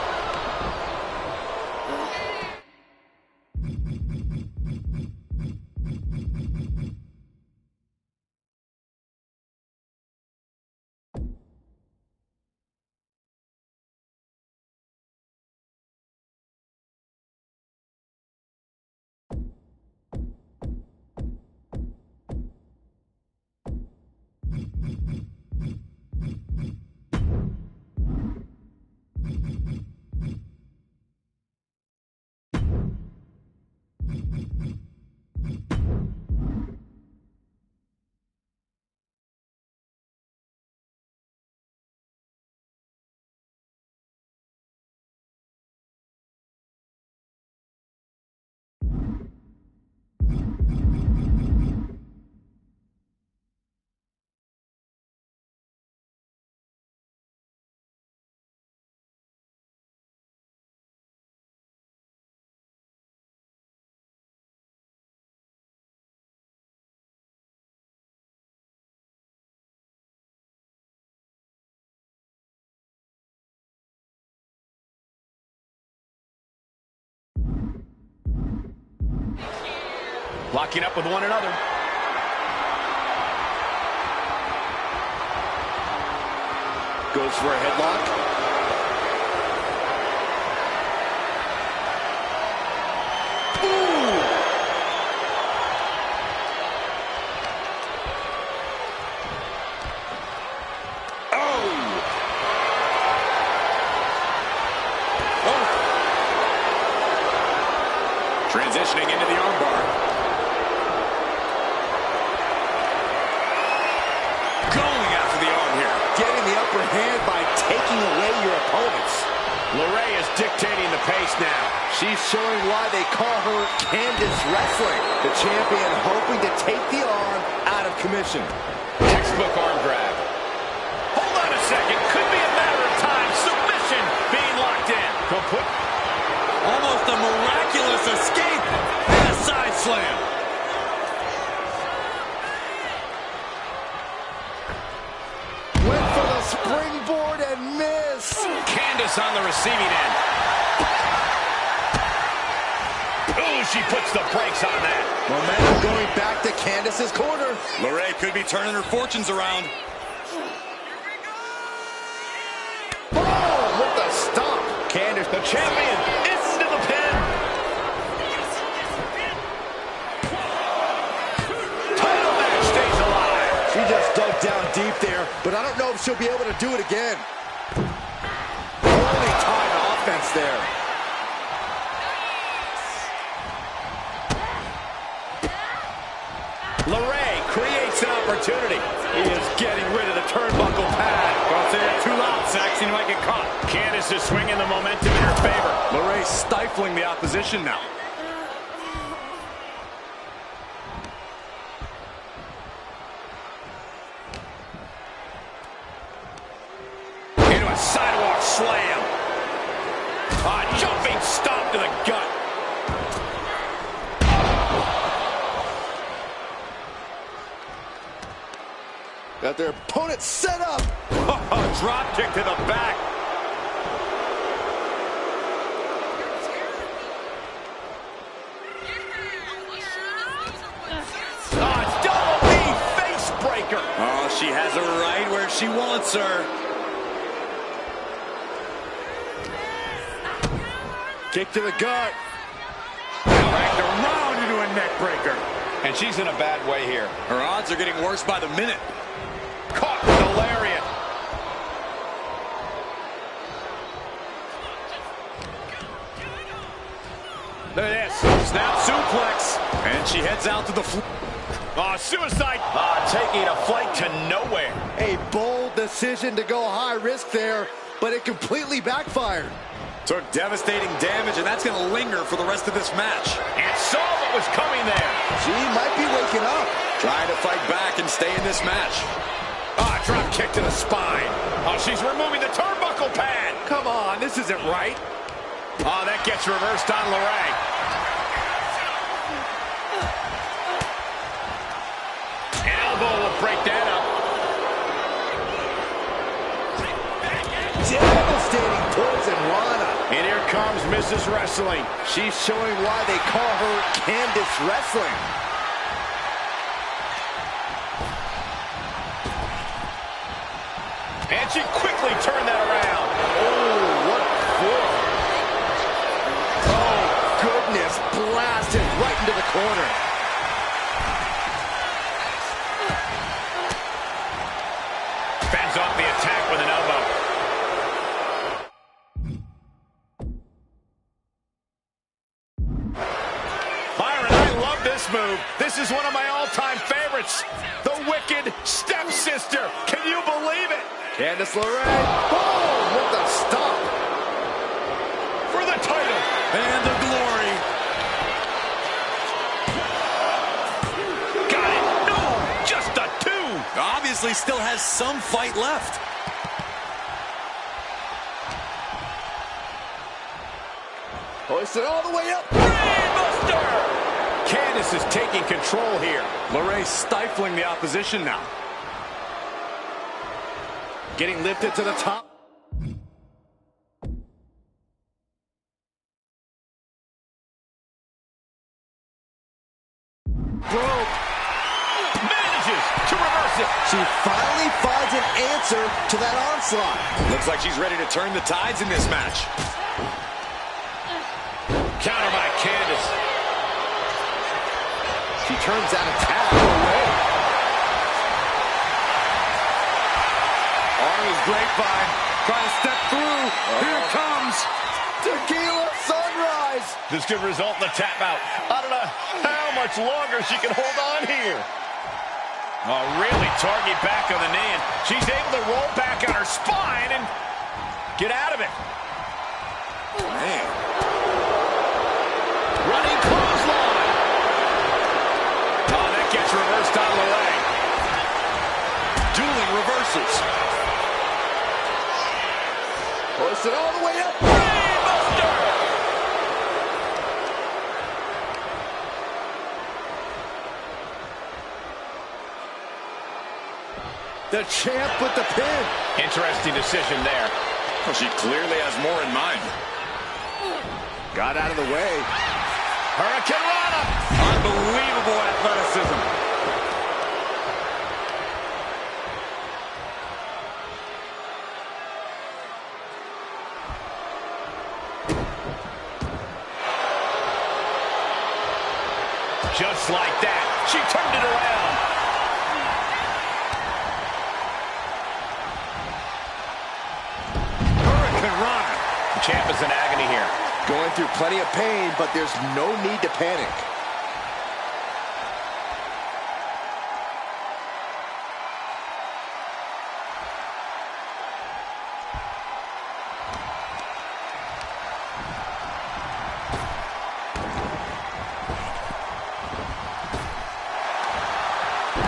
Locking up with one another. Goes for a headlock. Transitioning into the armbar. Going after the arm here. Getting the upper hand by taking away your opponents. LeRae is dictating the pace now. She's showing why they call her Candice Wrestling. The champion hoping to take the arm out of commission. Textbook arm drag. Hold on a second. Could be a matter of time. Submission being locked in. Complete. Almost a miraculous escape. And a side slam. Went for the springboard and missed. Candice on the receiving end. Ooh, she puts the brakes on that. Momentum going back to Candice's corner. LeRae could be turning her fortunes around. Boom! With the stomp. Candice, the champion, into the pin. Title match stays alive. She just dug down deep there, but I don't know if she'll be able to do it again. Holy time offense there. LeRae creates an opportunity. He is getting rid of the turnbuckle pad. Don't say that too loud, Saxon. You might get caught. Candice is swinging the momentum in her favor. LeRae stifling the opposition now. Into a sidewalk slam. A jumping stomp to the gut. Got their opponent set up. Drop kick to the back. It's double knee face breaker. Oh, she has her right where she wants her. Kick to the gut. Dragged around into a neck breaker. And she's in a bad way here. Her odds are getting worse by the minute. Caught with a lariat. Look at this. Snap suplex. And she heads out to the floor. Oh, suicide. Taking a flight to nowhere. A bold decision to go high risk there, but it completely backfired. Took devastating damage, and that's going to linger for the rest of this match. And saw what was coming there. She might be waking up. Trying to fight back and stay in this match. Drop kick to the spine. Oh, she's removing the turnbuckle pad. Come on, this isn't right. Oh, that gets reversed on LeRae. Elbow will break that up. Devastating poison Rana. And here comes Mrs. Wrestling. She's showing why they call her Candice Wrestling. And she quickly turned that around. Oh, what for? Oh, goodness. Blasted right into the corner. Fends off the attack with an elbow. Byron, I love this move. This is one of my all-time favorites. The Wicked Stepsister. Can you believe it? Candice LeRae. Boom! With the stomp. For the title. And the glory. Got it. No, just a two. Obviously still has some fight left. Hoisted all the way up. Brainbuster! Candice is taking control here. LeRae stifling the opposition now. Getting lifted to the top. Broke. Manages to reverse it. She finally finds an answer to that onslaught. Looks like she's ready to turn the tides in this match. Counter by Candice. She turns that attack away. Arm is grapevine. Trying to step through. Here it comes. Tequila Sunrise. This could result in a tap out. I don't know how much longer she can hold on here. Oh, really target back on the knee, and she's able to roll back on her spine and get out of it. Man. Running clothesline. Oh, that gets reversed out of the way. Dueling reversals. Push it all the way up. Brainbuster! The champ with the pin. Interesting decision there. Well, she clearly has more in mind. Got out of the way. Hurricane Rana. Unbelievable athleticism. Just like that, she turned it around. The champ is in agony here. Going through plenty of pain, but there's no need to panic.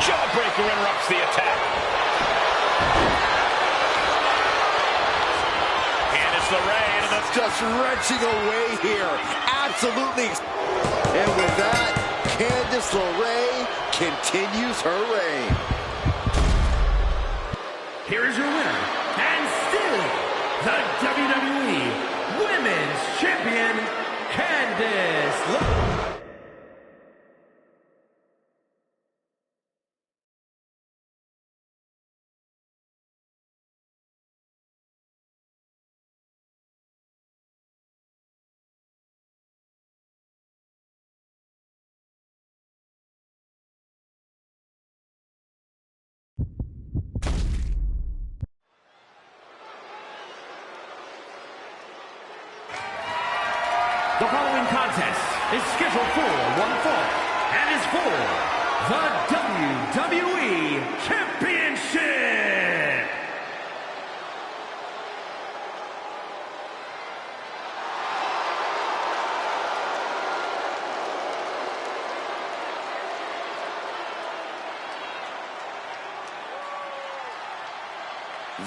Jawbreaker interrupts the attack. Just wrenching away here. Absolutely. And with that, Candice LeRae continues her reign. Here is your winner, and still the WWE Women's Champion, Candice LeRae. The following contest is scheduled for one fall and is for the WWE Championship.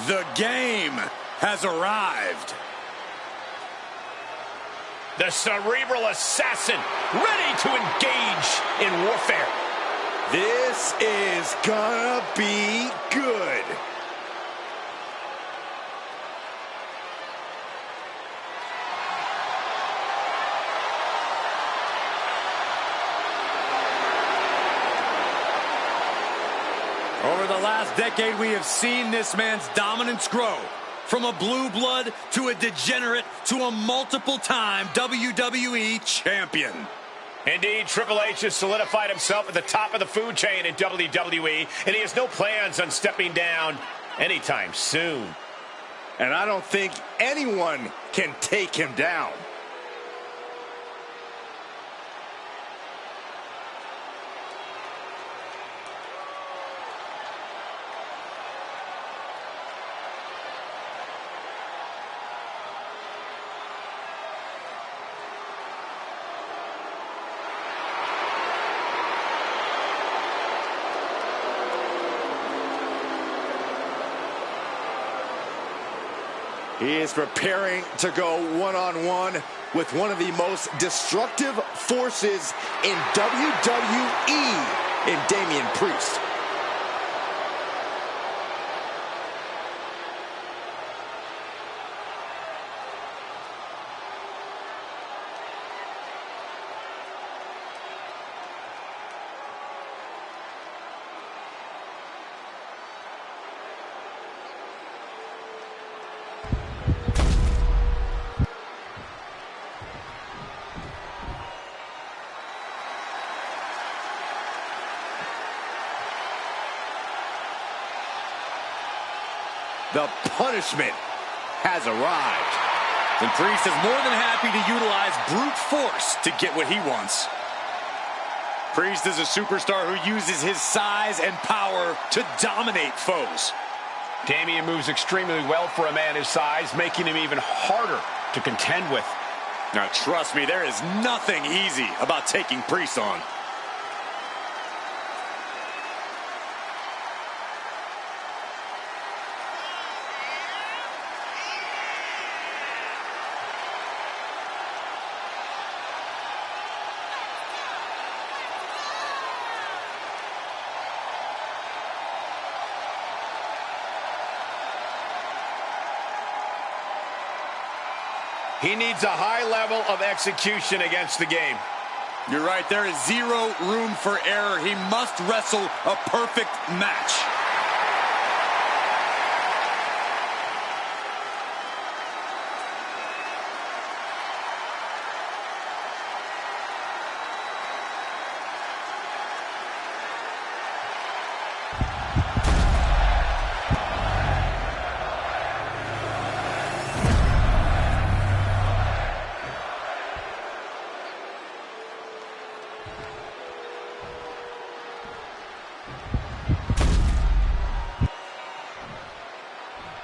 The game has arrived. The cerebral assassin, ready to engage in warfare. This is gonna be good. Over the last decade, we have seen this man's dominance grow. From a blue blood to a degenerate to a multiple-time WWE champion. Indeed, Triple H has solidified himself at the top of the food chain in WWE, and he has no plans on stepping down anytime soon. And I don't think anyone can take him down. He is preparing to go one-on-one with one of the most destructive forces in WWE, in Damian Priest. The punishment has arrived. And Priest is more than happy to utilize brute force to get what he wants. Priest is a superstar who uses his size and power to dominate foes. Damian moves extremely well for a man his size, making him even harder to contend with. Now, trust me, there is nothing easy about taking Priest on. He needs a high level of execution against the game. You're right, there is zero room for error. He must wrestle a perfect match.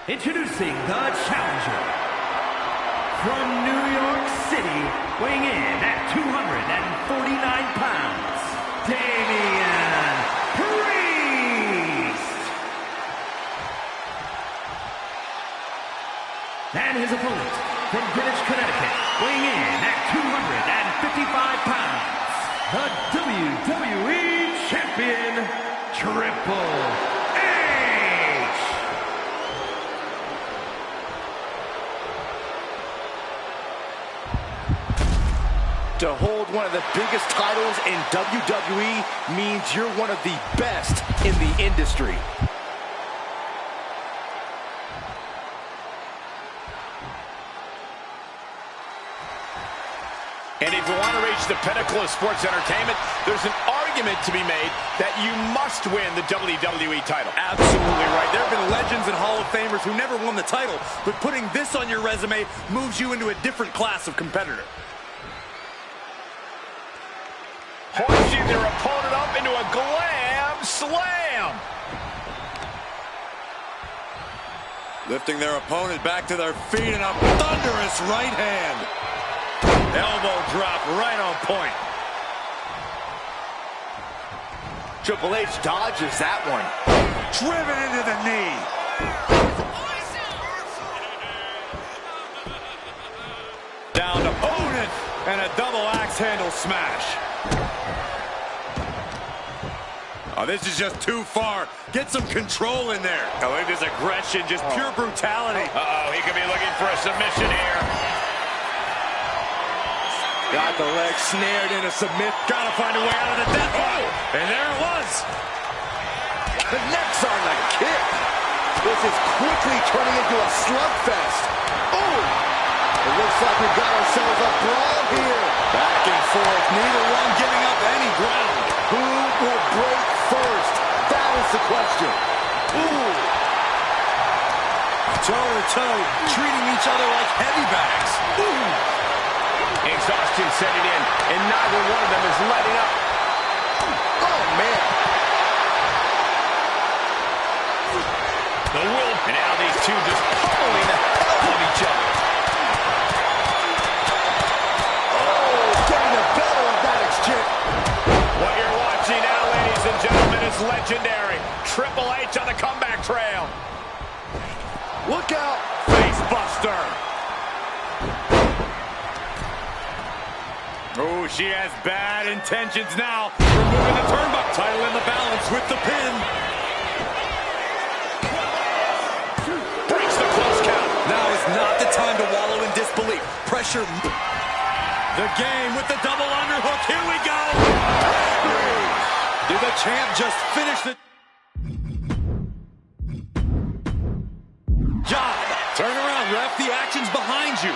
Introducing the challenger from New York City, weighing in at 249 pounds, Damian Priest. And his opponent from Greenwich, Connecticut, weighing in at 255 pounds, the WWE Champion, Njpw. To hold one of the biggest titles in WWE means you're one of the best in the industry. And if you want to reach the pinnacle of sports entertainment, there's an argument to be made that you must win the WWE title. Absolutely right. There have been legends and Hall of Famers who never won the title, but putting this on your resume moves you into a different class of competitor. Hoisting their opponent up into a glam slam. Lifting their opponent back to their feet in a thunderous right hand. Elbow drop right on point. Triple H dodges that one. Driven into the knee. Down opponent and a double axe handle smash. Oh, this is just too far. Get some control in there. Oh, look at this aggression, just pure brutality. Uh-oh, he could be looking for a submission here. Got the leg snared in a submit. Gotta find a way out of the death hold. And there it was. Connects on the kick. This is quickly turning into a slugfest. Oh! It looks like we've got ourselves a brawl here. Back and forth, neither one giving up any ground. Who will break first? That is the question. Ooh. Toe-to-toe, treating each other like heavy bags. Ooh. Exhaustion setting in, and neither one of them is letting up. Oh, man. The will, and now these two just pulling the hell out of each other. Oh, getting the better of that exchange. What you're watching now, ladies and gentlemen, is legendary. Triple H on the comeback trail. Look out. Face buster. Oh, she has bad intentions now. Removing the turnbuckle. Title in the balance with the pin. Breaks the close count. Now is not the time to wallow in disbelief. Pressure. The game with the double underhook. Here we go. Did the champ just finish the job? Turn around, ref. The action's behind you.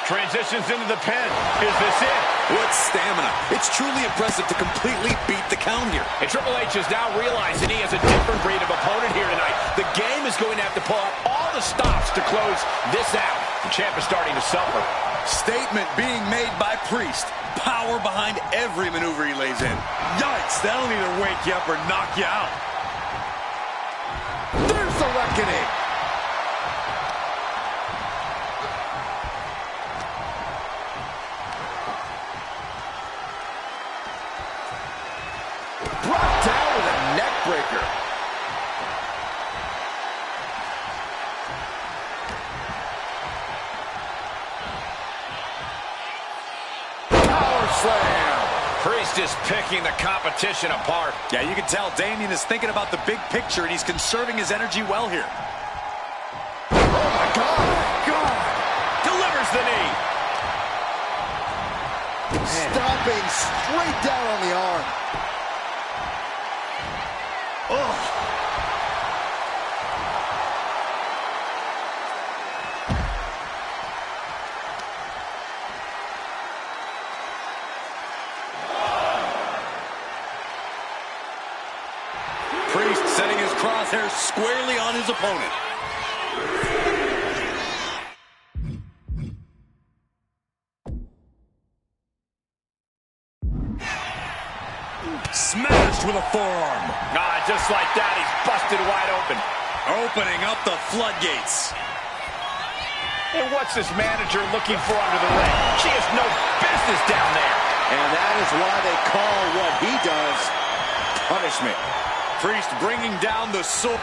Transitions into the pin. Is this it? What stamina. It's truly impressive to completely beat the count here. And Triple H is now realizing he has a different breed of opponent here tonight. The game is going to have to pull out all the stops to close this out. champ is starting to suffer. Statement being made by Priest. Power behind every maneuver he lays in. Yikes, that'll either wake you up or knock you out. There's the reckoning. Brought down with a neck breaker. Power slam. Priest is picking the competition apart. Yeah, you can tell Damian is thinking about the big picture, and he's conserving his energy well here. Oh, my God. Delivers the knee. Stomping straight down on the arm. Oh. Priest setting his crosshairs squarely on his opponent. Smashed with a forearm. Just like that, he's busted wide open. Opening up the floodgates. And what's this manager looking for under the ring? She has no business down there. And that is why they call what he does punishment. Priest bringing down the sword.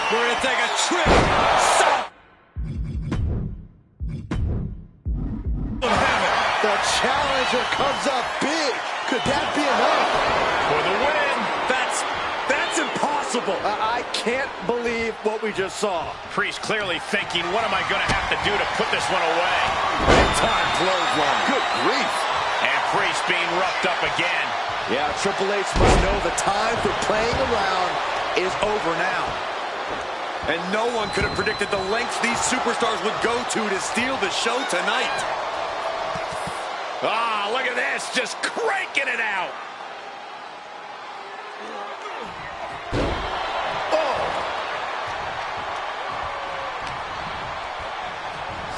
We're going to take a trip south of heaven. The challenger comes up big. Could that be enough? For the win. That's impossible. I can't believe what we just saw. Priest clearly thinking, what am I going to have to do to put this one away? Big time clothesline. Good grief. And Priest being roughed up again. Yeah, Triple H must know the time for playing around is over now. And no one could have predicted the lengths these superstars would go to steal the show tonight. Ah, look at this, just cranking it out.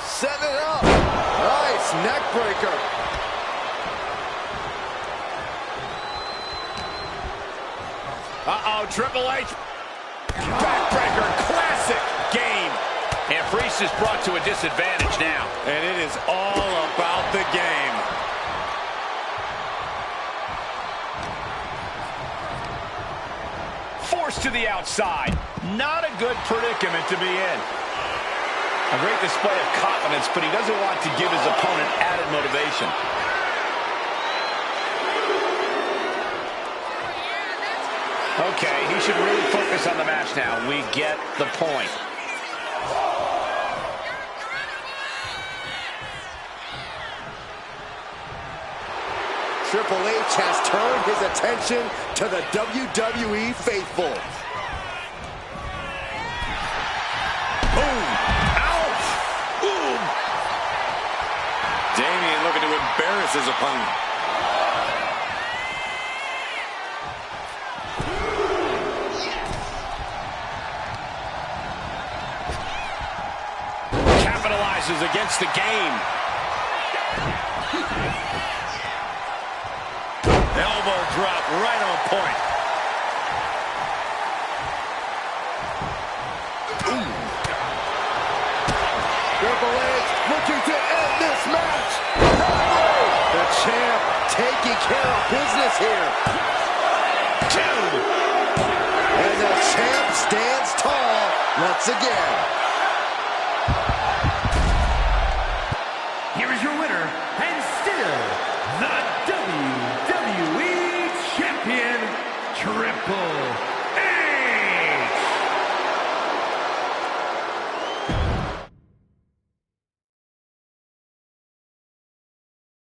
Set it up. Nice neck breaker. Uh-oh, Triple H. Backbreaker, classic game. And Priest is brought to a disadvantage now. And it is all about the game. Forced to the outside. Not a good predicament to be in. A great display of confidence, but he doesn't want to give his opponent added motivation. Okay, he should really focus on the match now. We get the point. Triple H has turned his attention to the WWE faithful. Boom! Ouch! Boom! Damian looking to embarrass his opponent. Capitalizes against the game. Elbow drop right on point. Triple H looking to end this match. The champ taking care of business here. And the champ stands tall once again. Here is your winner,